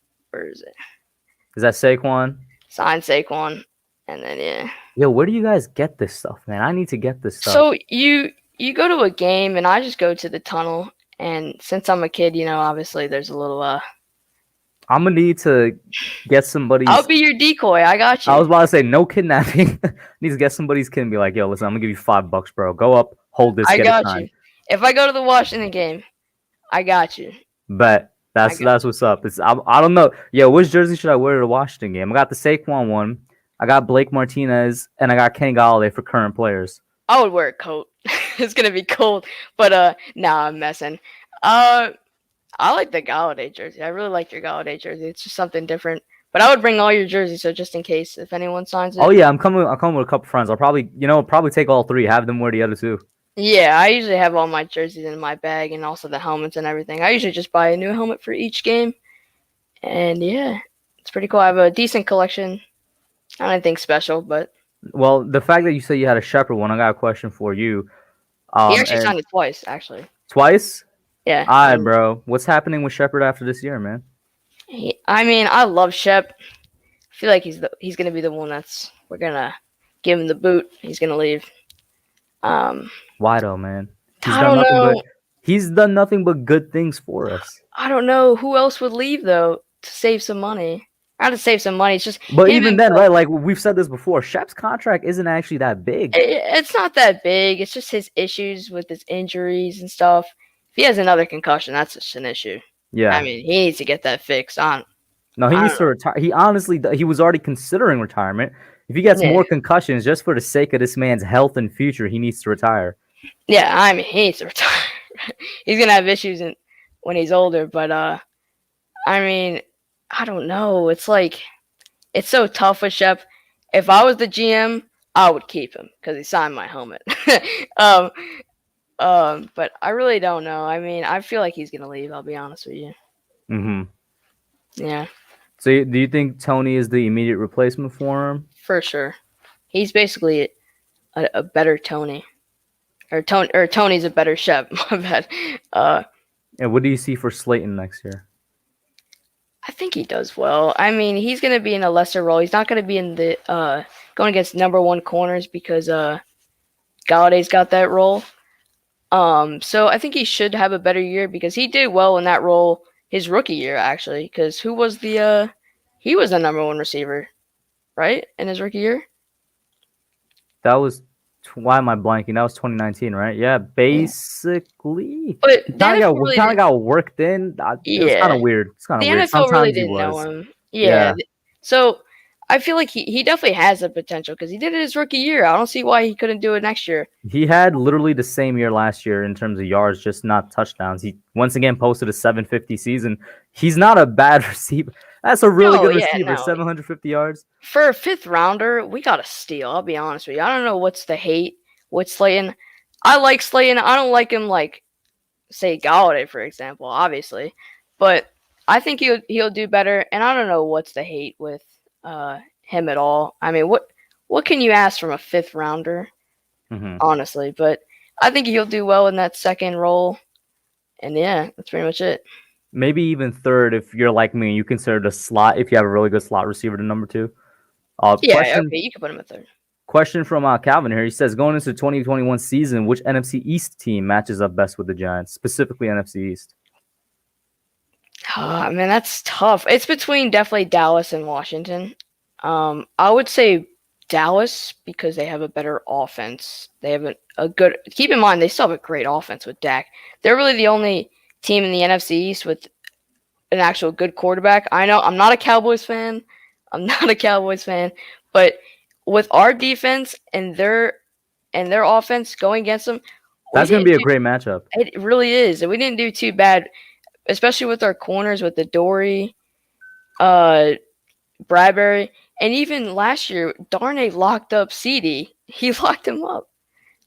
Is that Saquon? Signed Saquon, and then yeah. Yo, where do you guys get this stuff, man? I need to get this stuff. So you go to a game, and I just go to the tunnel, and since I'm a kid, obviously there's a little I'm gonna need to get somebody's. I'll be your decoy. I got you. I was about to say no kidnapping. Need to get somebody's kid and be like, yo, listen, I'm gonna give you $5, bro. Go up, hold this. I get got it signed. you. If I go to the Washington game, I got you. Bet. That's what's up. I don't know. Yo, which jersey should I wear to the Washington game? I got the Saquon one. I got Blake Martinez, and I got Kenny Galladay for current players. I would wear a coat. It's gonna be cold, but nah, I'm messing. I like the Galladay jersey. I really like your Galladay jersey. It's just something different. But I would bring all your jerseys, so just in case if anyone signs it. Oh yeah, I'm coming with a couple friends. I'll probably take all three. Have them wear the other two. Yeah, I usually have all my jerseys in my bag and also the helmets and everything. I usually just buy a new helmet for each game. And yeah, it's pretty cool. I have a decent collection. Not anything special, but. Well, the fact that you said you had a Shepherd one, I got a question for you. He actually signed it twice, actually. Twice? Yeah. All right, bro. What's happening with Shepherd after this year, man? I mean, I love Shep. I feel like he's gonna be the one we're gonna give him the boot. He's gonna leave. Why though, man? I don't know. He's done nothing but good things for us. I don't know who else would leave though to save some money. Not to save some money. It's just. But even then, right? Like we've said this before, Shep's contract isn't actually that big. It's not that big. It's just his issues with his injuries and stuff. If he has another concussion, that's just an issue. Yeah. I mean, he needs to get that fixed. No, he needs to retire. He was already considering retirement. If he gets more concussions, just for the sake of this man's health and future, he needs to retire. Yeah, I mean, he needs to retire. He's gonna have issues when he's older, but I mean, I don't know. It's like it's so tough with Shep. If I was the GM, I would keep him because he signed my helmet. But I really don't know. I mean, I feel like he's gonna leave. I'll be honest with you. Mm-hmm. Yeah. So, do you think Tony is the immediate replacement for him? For sure. He's basically a better Tony. Or Tony's a better Shep. My bad. And what do you see for Slayton next year? I think he does well. I mean, he's going to be in a lesser role. He's not going to be in the going against #1 corners because Galladay's got that role. So I think he should have a better year because he did well in that role his rookie year actually. Because who was he was the #1 receiver, right, in his rookie year? That was. Why am I blanking? That was 2019, right? Yeah, basically. But kind of got worked in. It was kind of weird. It's kind of weird. The NFL really didn't know him. Yeah. So I feel like he definitely has the potential because he did it his rookie year. I don't see why he couldn't do it next year. He had literally the same year last year in terms of yards, just not touchdowns. He once again posted a 750 season. He's not a bad receiver. That's a really good receiver, 750 yards. For a 5th rounder, we got a steal. I'll be honest with you. I don't know what's the hate with Slayton. I like Slayton. I don't like him like, say, Galladay, for example, obviously. But I think he'll do better. And I don't know what's the hate with him at all. I mean, what what can you ask from a 5th rounder? Honestly, but I think he'll do well in that second role. And yeah, that's pretty much it. Maybe even third if you're like me. You consider the slot if you have a really good slot receiver to number 2. Yeah, okay, you can put him at third. Question from Calvin here. He says, going into the 2021 season, which NFC East team matches up best with the Giants, specifically NFC East? Man, that's tough. It's between definitely Dallas and Washington. I would say Dallas because they have a better offense. They have a good. Keep in mind, they still have a great offense with Dak. They're really the only team in the NFC East with an actual good quarterback. I know I'm not a Cowboys fan. But with our defense and their offense going against them, that's going to be a great matchup. It really is. And we didn't do too bad, especially with our corners with the Dory, Bradbury, and even last year, Darnay locked up CD. He locked him up.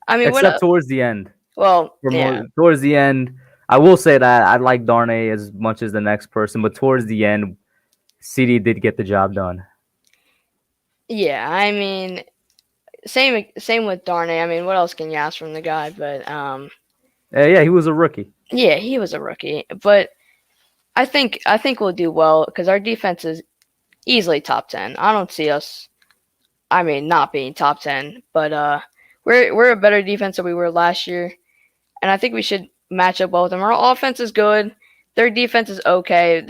I mean, except towards the end. Well, towards the end, I will say that I like Darnay as much as the next person, but towards the end, CD did get the job done. Yeah, I mean, same with Darnay. I mean, what else can you ask from the guy? But yeah, he was a rookie. Yeah, he was a rookie, but I think we'll do well because our defense is easily top 10. I don't see us, I mean, not being top 10, but we're a better defense than we were last year, and I think we should match up well with them. Our offense is good. Their defense is okay.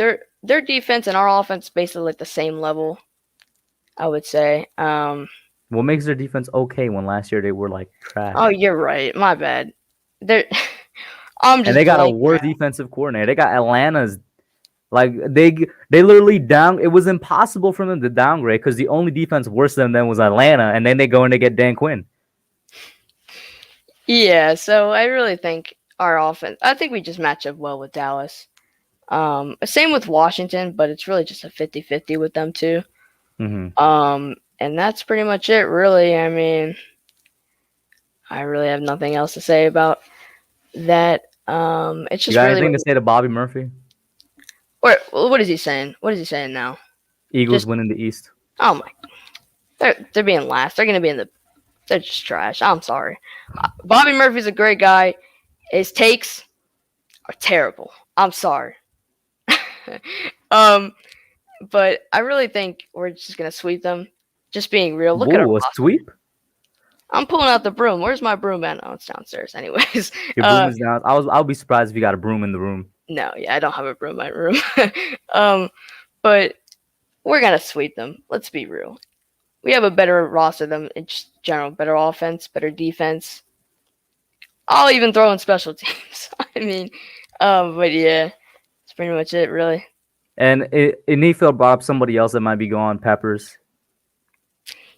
Their defense and our offense basically like the same level, I would say. What makes their defense okay when last year they were like trash? Oh, you're right. My bad. They got a worse defensive coordinator. They got Atlanta's. Like they literally it was impossible for them to downgrade because the only defense worse than them was Atlanta, and then they go and they get Dan Quinn. Yeah, so I really think our offense. I think we just match up well with Dallas. Same with Washington, but it's really just a 50-50 with them too. And that's pretty much it, really. I mean, I really have nothing else to say about that. It's just you got really anything to say to Bobby Murphy? What is he saying? What is he saying now? Eagles winning the East. Oh my! They're being last. They're gonna be in the. They're just trash. I'm sorry. Bobby Murphy's a great guy. His takes are terrible. I'm sorry. But I really think we're just gonna sweep them. Just being real. Look at our sweep. I'm pulling out the broom. Where's my broom at? Oh, it's downstairs. Anyways. Your broom is down. I'll be surprised if you got a broom in the room. No, yeah, I don't have a broom in my room. But we're gonna sweep them. Let's be real. We have a better roster than in general, better offense, better defense. I'll even throw in special teams. I mean, but yeah, that's pretty much it, really. And Nefield brought up somebody else that might be gone, Peppers.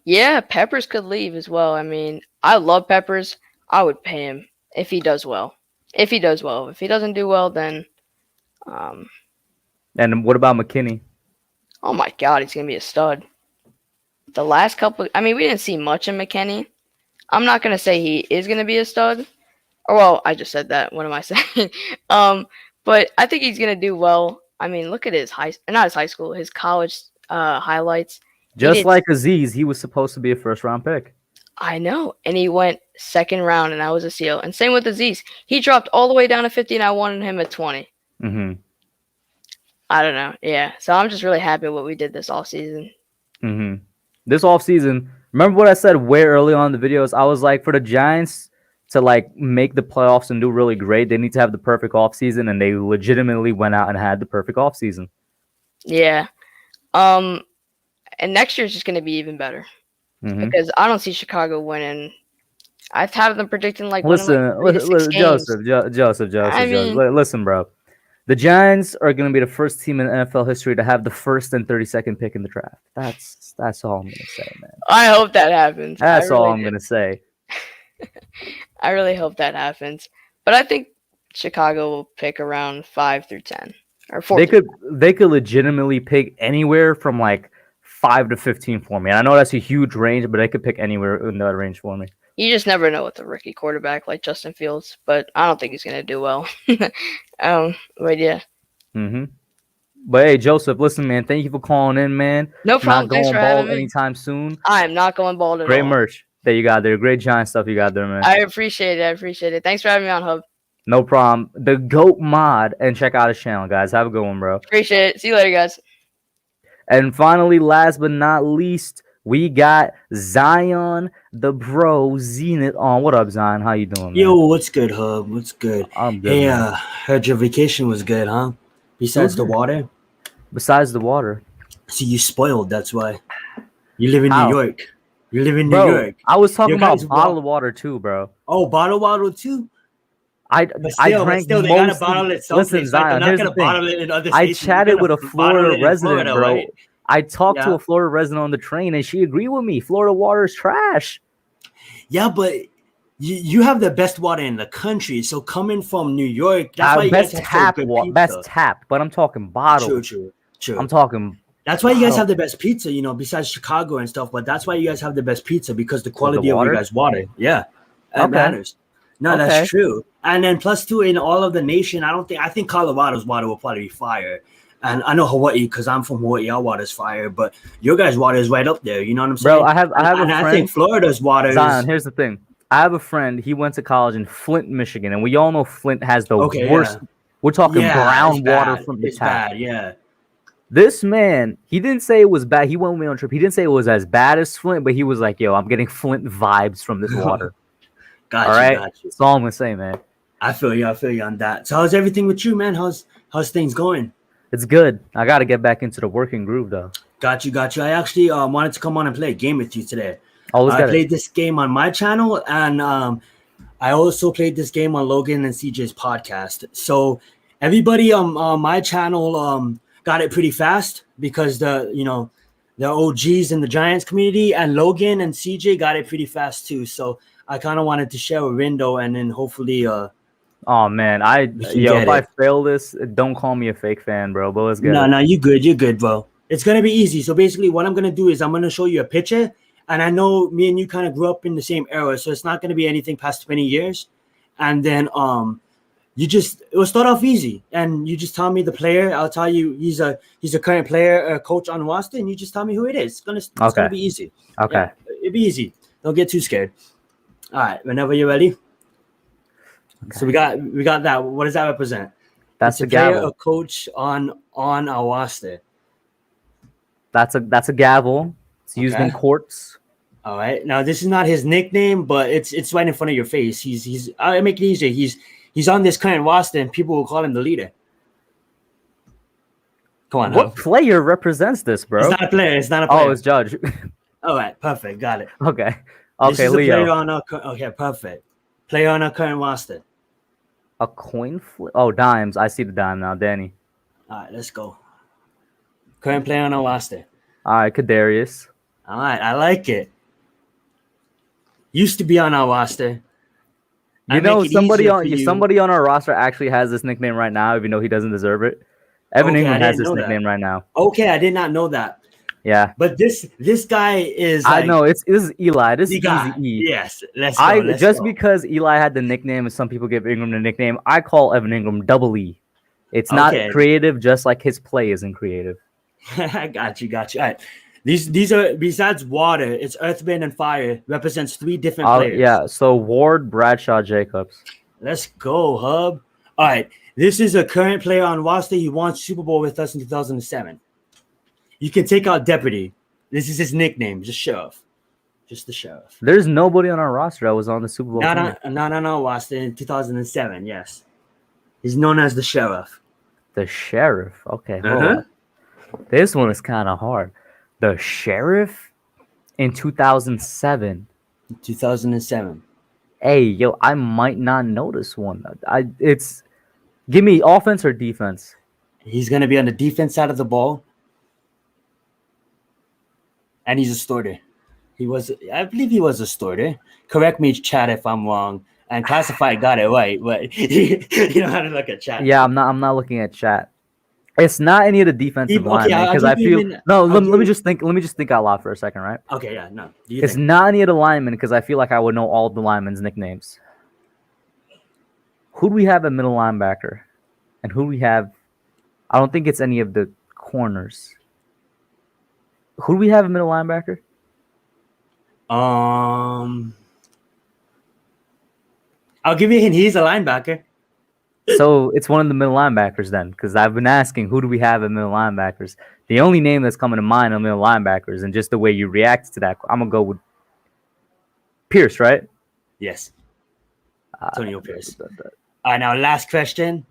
Yeah, Peppers could leave as well. I mean, I love Peppers. I would pay him if he does well. If he doesn't do well, then. And what about McKinney? Oh my God, he's gonna be a stud. The last couple, I mean, we didn't see much in McKinney. I'm not gonna say he is gonna be a stud. Or well, I just said that. What am I saying? But I think he's gonna do well. I mean, look at his his college highlights. Just like Aziz, he was supposed to be a first-round pick. I know, and he went second round, and that was a steal. And same with Aziz. He dropped all the way down to 50, and I wanted him at 20. I don't know. Yeah, so I'm just really happy with what we did this offseason. This offseason, remember what I said way early on in the videos? I was like, for the Giants to like make the playoffs and do really great, they need to have the perfect offseason, and they legitimately went out and had the perfect offseason. Yeah. And next year is just going to be even better because I don't see Chicago winning. I've had them predicting like listen, Joseph. Listen, bro. The Giants are going to be the first team in NFL history to have the first and 32nd pick in the draft. That's all I'm going to say, man. I hope that happens. That's all I'm going to say. I really hope that happens. But I think Chicago will pick around 5 through 10 or 4. They could legitimately pick anywhere from like 5 to 15 for me. And I know that's a huge range, but they could pick anywhere in that range for me. You just never know with a rookie quarterback like Justin Fields, but I don't think he's going to do well. But yeah. But hey, Joseph, listen, man. Thank you for calling in, man. No problem. Not Thanks going for having bald me. anytime soon. I am not going bald at Great all. merch that you got there. Great giant stuff you got there, man. I appreciate it. Thanks for having me on, Hub. No problem. The GOAT mod, and check out his channel, guys. Have a good one, bro. Appreciate it. See you later, guys. And finally, last but not least, we got Zion, the bro, Zenith on. What up, Zion? How you doing, man? Yo, what's good, Hub? What's good? I'm good, Hey, man. heard your vacation was good, huh? Besides the water? Besides the water. See, you spoiled, that's why. You live in How? New York. You live in Bro, New York. I was talking Your about guys bottled water too, bro. Oh, bottled water too? I But still, they gotta bottle it someplace. Listen, Like, Zion, they're not here's gonna the thing. bottle it in other I states. chatted with a Florida resident, bro. Right? I talked to Yeah. a Florida resident on the train, and she agreed with me. Florida water is trash. Yeah, but you have the best water in the country. So coming from New York, that's why you Best guys have tap, good best pizza. tap. But I'm talking bottled. True. I'm talking. That's why you guys Wow. have the best pizza, besides Chicago and stuff. But that's why you guys have the best pizza, because the quality of water? your guys' water. Yeah, that Okay. matters. No, Okay. that's true. And then plus two, in all of the nation, I think Colorado's water will probably be fire. And I know Hawaii, because I'm from Hawaii, our water's fire. But your guys' water is right up there. You know what I'm saying? Bro, I have a and friend. I think Florida's water Zion, is. here's the thing. I have a friend. He went to college in Flint, Michigan, and we all know Flint has the Okay, worst. yeah. We're talking Yeah, brown it's water bad. from the It's tap. bad, yeah. This man, he didn't say it was bad. He went with me on a trip. He didn't say it was as bad as Flint, but he was like, "Yo, I'm getting Flint vibes from this water." Got all you, right, got you. that's all I'm gonna say, man. I feel you on that. So how's everything with you, man? How's things going? It's good. I got to get back into the working groove, though. Got you. I actually wanted to come on and play a game with you today. Oh, let's I get it. played this game on my channel, and I also played this game on Logan and CJ's podcast. So everybody on my channel got it pretty fast, because the OGs in the Giants community, and Logan and CJ got it pretty fast too. So I kind of wanted to share a window, and then hopefully Oh man, can if get I it. fail this, don't call me a fake fan, bro. But let's get it. No, you're good, bro. It's gonna be easy. So basically, what I'm gonna do is I'm gonna show you a picture, and I know me and you kind of grew up in the same era, so it's not gonna be anything past 20 years. And then it will start off easy, and you just tell me the player. I'll tell you he's a current player, coach on roster, and you just tell me who it is. It's gonna be easy. Okay. Yeah, it'll be easy. Don't get too scared. All right, whenever you're ready. Okay. So we got that. What does that represent? That's it's a player, gavel. a coach on our roster. That's a gavel. It's used in courts. All right. Now this is not his nickname, but it's right in front of your face. He's I'll make it easier. He's on this current roster, and people will call him the leader. Come on. What player represents this, bro? It's not a player. It's not a player. Oh, it's Judge. All right. Perfect. Got it. Okay. This is Leo. a player on our okay. Perfect. Player on our current roster. A coin flip. Oh, dimes. I see the dime now, Danny. All right. Let's go. Current player on our roster. All right, Kadarius. All right. I like it. Used to be on our roster. You know, somebody on our roster actually has this nickname right now, even though he doesn't deserve it. Evan Ingram has this nickname right now. Okay, I did not know that. Yeah, but this guy is. I know this is Eli. This is Easy E. Yes, let's go. Because Eli had the nickname, and some people give Ingram the nickname. I call Evan Ingram Double E. It's not creative, just like his play isn't creative. I got you. All right. These are, besides water, it's earth, wind, and fire. Represents 3 different players. Yeah, so Ward, Bradshaw, Jacobs. Let's go, Hub. All right, this is a current player on roster. He won Super Bowl with us in 2007. You can take out Deputy. This is his nickname, just Sheriff. Just the Sheriff. There's nobody on our roster that was on the Super Bowl. No, roster in 2007, yes. He's known as the Sheriff. The Sheriff? Okay, hold on. This one is kind of hard. The Sheriff in 2007. 2007. Hey, yo, I might not know this one. Give me offense or defense. He's gonna be on the defense side of the ball, and he's a starter. I believe he was a starter. Correct me, chat, if I'm wrong. And Classified got it right, but you know how to look at chat. Yeah, I'm not looking at chat. It's not any of the defensive linemen because I feel let me just think out loud for a second, right? Okay, yeah, no. It's not any of the linemen because I feel like I would know all of the linemen's nicknames. Who do we have at middle linebacker, and who do we have I don't think it's any of the corners. Who do we have a middle linebacker? I'll give you a hint. He's a linebacker. So it's one of the middle linebackers then, because I've been asking who do we have at middle linebackers. The only name that's coming to mind are middle linebackers, and just the way you react to that, I'm gonna go with Pierce, right? Yes. Antonio Pierce. All right, now last question.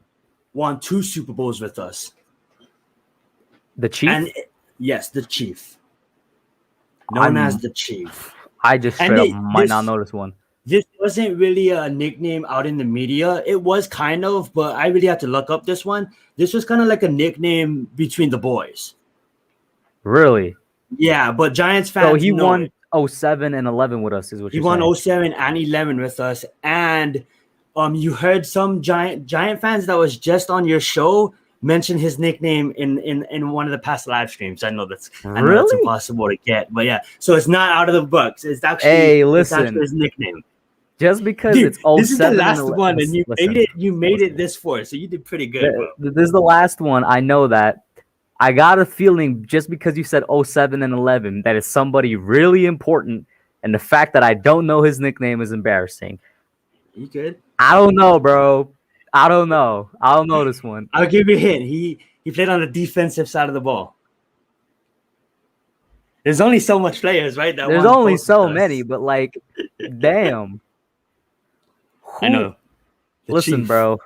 Won 2 Super Bowls with us. The Chief? Yes, the Chief. Known as the Chief. I just straight up might not know this one. This wasn't really a nickname out in the media. It was kind of, but I really had to look up this one. This was kind of like a nickname between the boys. Really? Yeah, but Giants fans. So he won 07 and 11 with us, is what he you're won saying. 07 and 11 with us, and you heard some Giant fans that was just on your show mention his nickname in one of the past live streams. I know that's impossible to get, but yeah. So it's not out of the books. It's actually it's actually his nickname. Just because Dude, it's 07 this is the last and one, and you made it this far, so you did pretty good, bro. This is the last one. I know that. I got a feeling just because you said 07 and 11 that it's somebody really important, and the fact that I don't know his nickname is embarrassing. You good? I don't know, bro. I don't know this one. I'll give you a hint. He played on the defensive side of the ball. There's only so much players, right? There's only so many, but like, damn. I know. Listen, Chief. bro.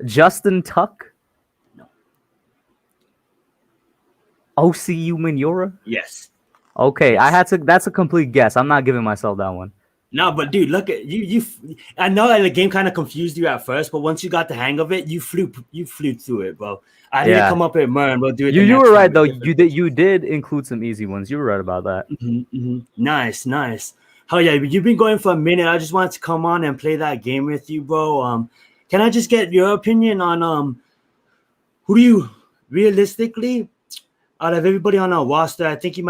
Justin Tuck? No. OCU Minora? Yes. Okay, yes. That's a complete guess. I'm not giving myself that one. No, but dude, look at you. I know that the game kind of confused you at first, but once you got the hang of it, you flew through it, bro. I didn't come up with Murray, we'll do it. You were right though. You did include some easy ones. You were right about that. Nice. Oh yeah, you've been going for a minute. I just wanted to come on and play that game with you, bro. Can I just get your opinion on who do you realistically out of everybody on our roster? I think you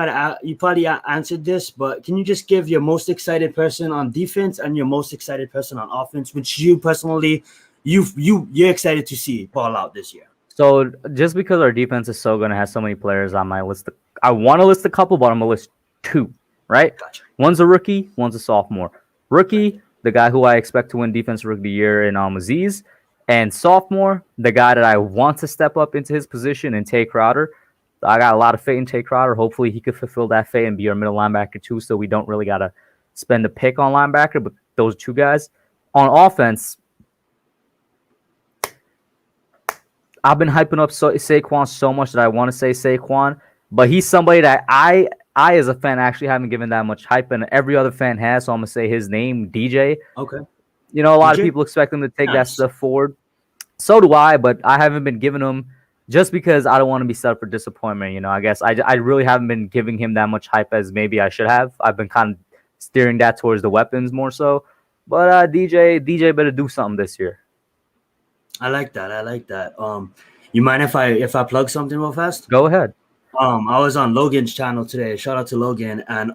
probably answered this, but can you just give your most excited person on defense and your most excited person on offense, which you personally you're excited to see ball out this year? So just because our defense is so going to have so many players on my list, I want to list a couple, but I'm going to list 2, right? Gotcha. One's a rookie, one's a sophomore. Rookie, the guy who I expect to win Defensive Rookie of the Year in Aziz, and sophomore, the guy that I want to step up into his position in Tay Crowder. I got a lot of faith in Tay Crowder. Hopefully he could fulfill that fate and be our middle linebacker too, so we don't really got to spend a pick on linebacker, but those 2 guys. On offense, I've been hyping up Saquon so much that I want to say Saquon, but he's somebody that I as a fan actually haven't given that much hype, and every other fan has, so I'm going to say his name, DJ. Okay. You know, a lot of people expect him to take that stuff forward. So do I, but I haven't been giving him just because I don't want to be set up for disappointment. You know, I guess I really haven't been giving him that much hype as maybe I should have. I've been kind of steering that towards the weapons more so. But DJ better do something this year. I like that. You mind if I plug something real fast? Go ahead. I was on Logan's channel today. Shout out to Logan, and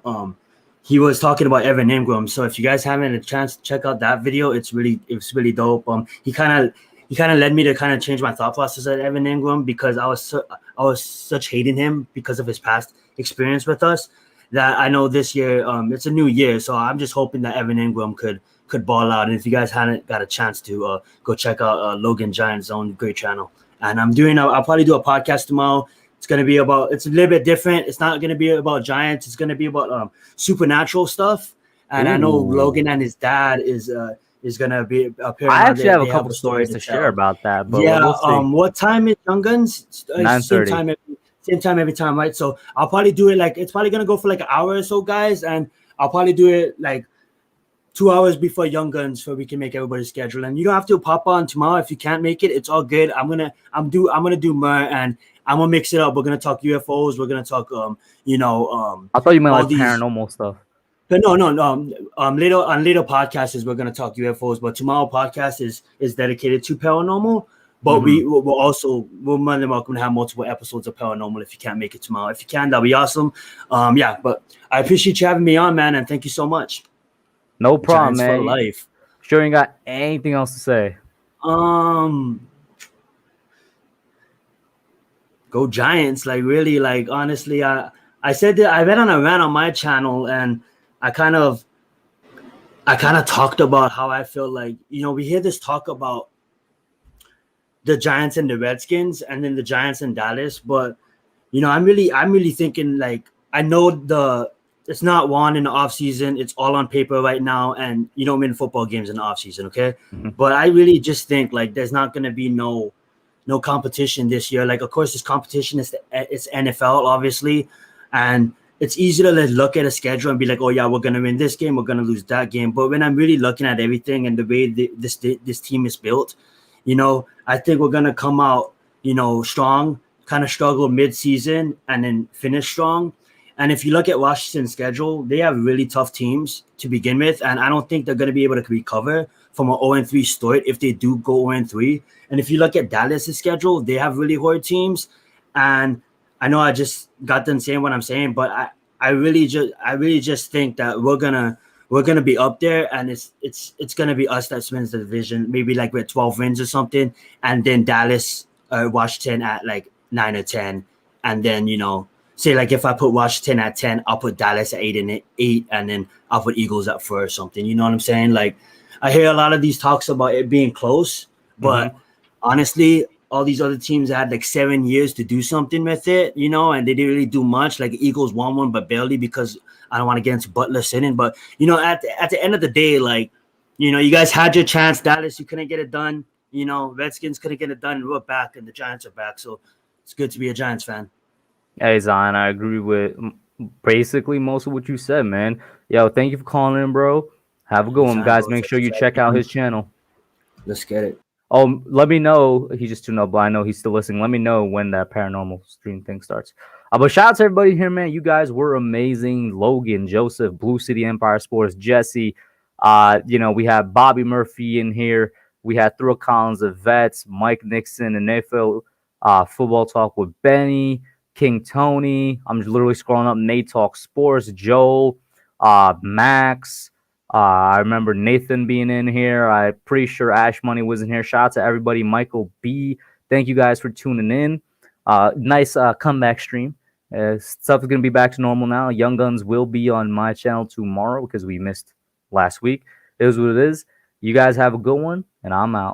he was talking about Evan Ingram. So if you guys haven't had a chance to check out that video, it's really dope. He kind of led me to kind of change my thought process at Evan Ingram because I was such hating him because of his past experience with us that I know this year it's a new year, so I'm just hoping that Evan Ingram could ball out. And if you guys hadn't got a chance to go check out Logan Giant's own great channel. And I'll probably do a podcast tomorrow. It's a little bit different. It's not gonna be about Giants. It's gonna be about supernatural stuff. And I know Logan and his dad is gonna be appearing. I actually have a couple stories to share about that. But yeah. we'll what time is Young Guns? 9:30. Same time every time, right? So I'll probably do it it's probably gonna go for like an hour or so, guys, and I'll probably do it like 2 hours before Young Guns so we can make everybody's schedule. And you don't have to pop on tomorrow if you can't make it. It's all good. I'm gonna do Mer, and I'm gonna mix it up. We're gonna talk UFOs. We're gonna talk I thought you meant like paranormal stuff. But no. Later podcasts we're gonna talk UFOs, but tomorrow podcast is dedicated to paranormal. But we're more than welcome to have multiple episodes of paranormal if you can't make it tomorrow. If you can, that'll be awesome. But I appreciate you having me on, man, and thank you so much. No problem, Giants man. for life. Sure, you got anything else to say? go Giants. Like really, like honestly, I said that I went on a rant on my channel, and I kind of talked about how I feel like, we hear this talk about the Giants and the Redskins, and then the Giants and Dallas, but I'm really thinking, like, I know it's not won in the offseason. It's all on paper right now, and you don't win football games in the offseason, okay? But I really just think like there's not gonna be no competition this year. Like, of course, this competition it's NFL, obviously, and it's easy to look at a schedule and be like, oh yeah, we're gonna win this game, we're gonna lose that game. But when I'm really looking at everything and the way this team is built, I think we're gonna come out, strong, kind of struggle mid-season, and then finish strong. And if you look at Washington's schedule, they have really tough teams to begin with, and I don't think they're gonna be able to recover from an 0-3 start if they do go 0-3. And if you look at Dallas' schedule, they have really hard teams. And I know I just got done saying what I'm saying, but I really just think that we're gonna be up there, and it's gonna be us that wins the division, maybe like with 12 wins or something, and then Dallas, Washington at like 9 or 10, and then say like if I put Washington at 10, I'll put Dallas at 8, and then I'll put Eagles at 4 or something. You know what I'm saying? Like, I hear a lot of these talks about it being close, but honestly, all these other teams had like 7 years to do something with it, and they didn't really do much. Like Eagles won one, but barely, because I don't want to get into Butler sitting. But at the end of the day, like, you guys had your chance. Dallas, you couldn't get it done. Redskins couldn't get it done, and we're back, and the Giants are back. So it's good to be a Giants fan. Hey, Zion, I agree with basically most of what you said, man. Yo, thank you for calling in, bro. Have a good one, guys. Make sure you check out his channel. Let's get it. Oh, let me know. He just tuned up, but I know he's still listening. Let me know when that paranormal stream thing starts. But shout out to everybody here, man. You guys were amazing. Logan, Joseph, Blue City Empire Sports, Jesse. We have Bobby Murphy in here. We had Thrill Collins of Vets, Mike Nixon, and NFL Football Talk with Benny, King Tony. I'm just literally scrolling up. Nate Talk Sports, Joel, Max. I remember Nathan being in here. I'm pretty sure Ash Money was in here. Shout out to everybody. Michael B. Thank you guys for tuning in. Nice comeback stream. Stuff is going to be back to normal now. Young Guns will be on my channel tomorrow because we missed last week. It is what it is. You guys have a good one, and I'm out.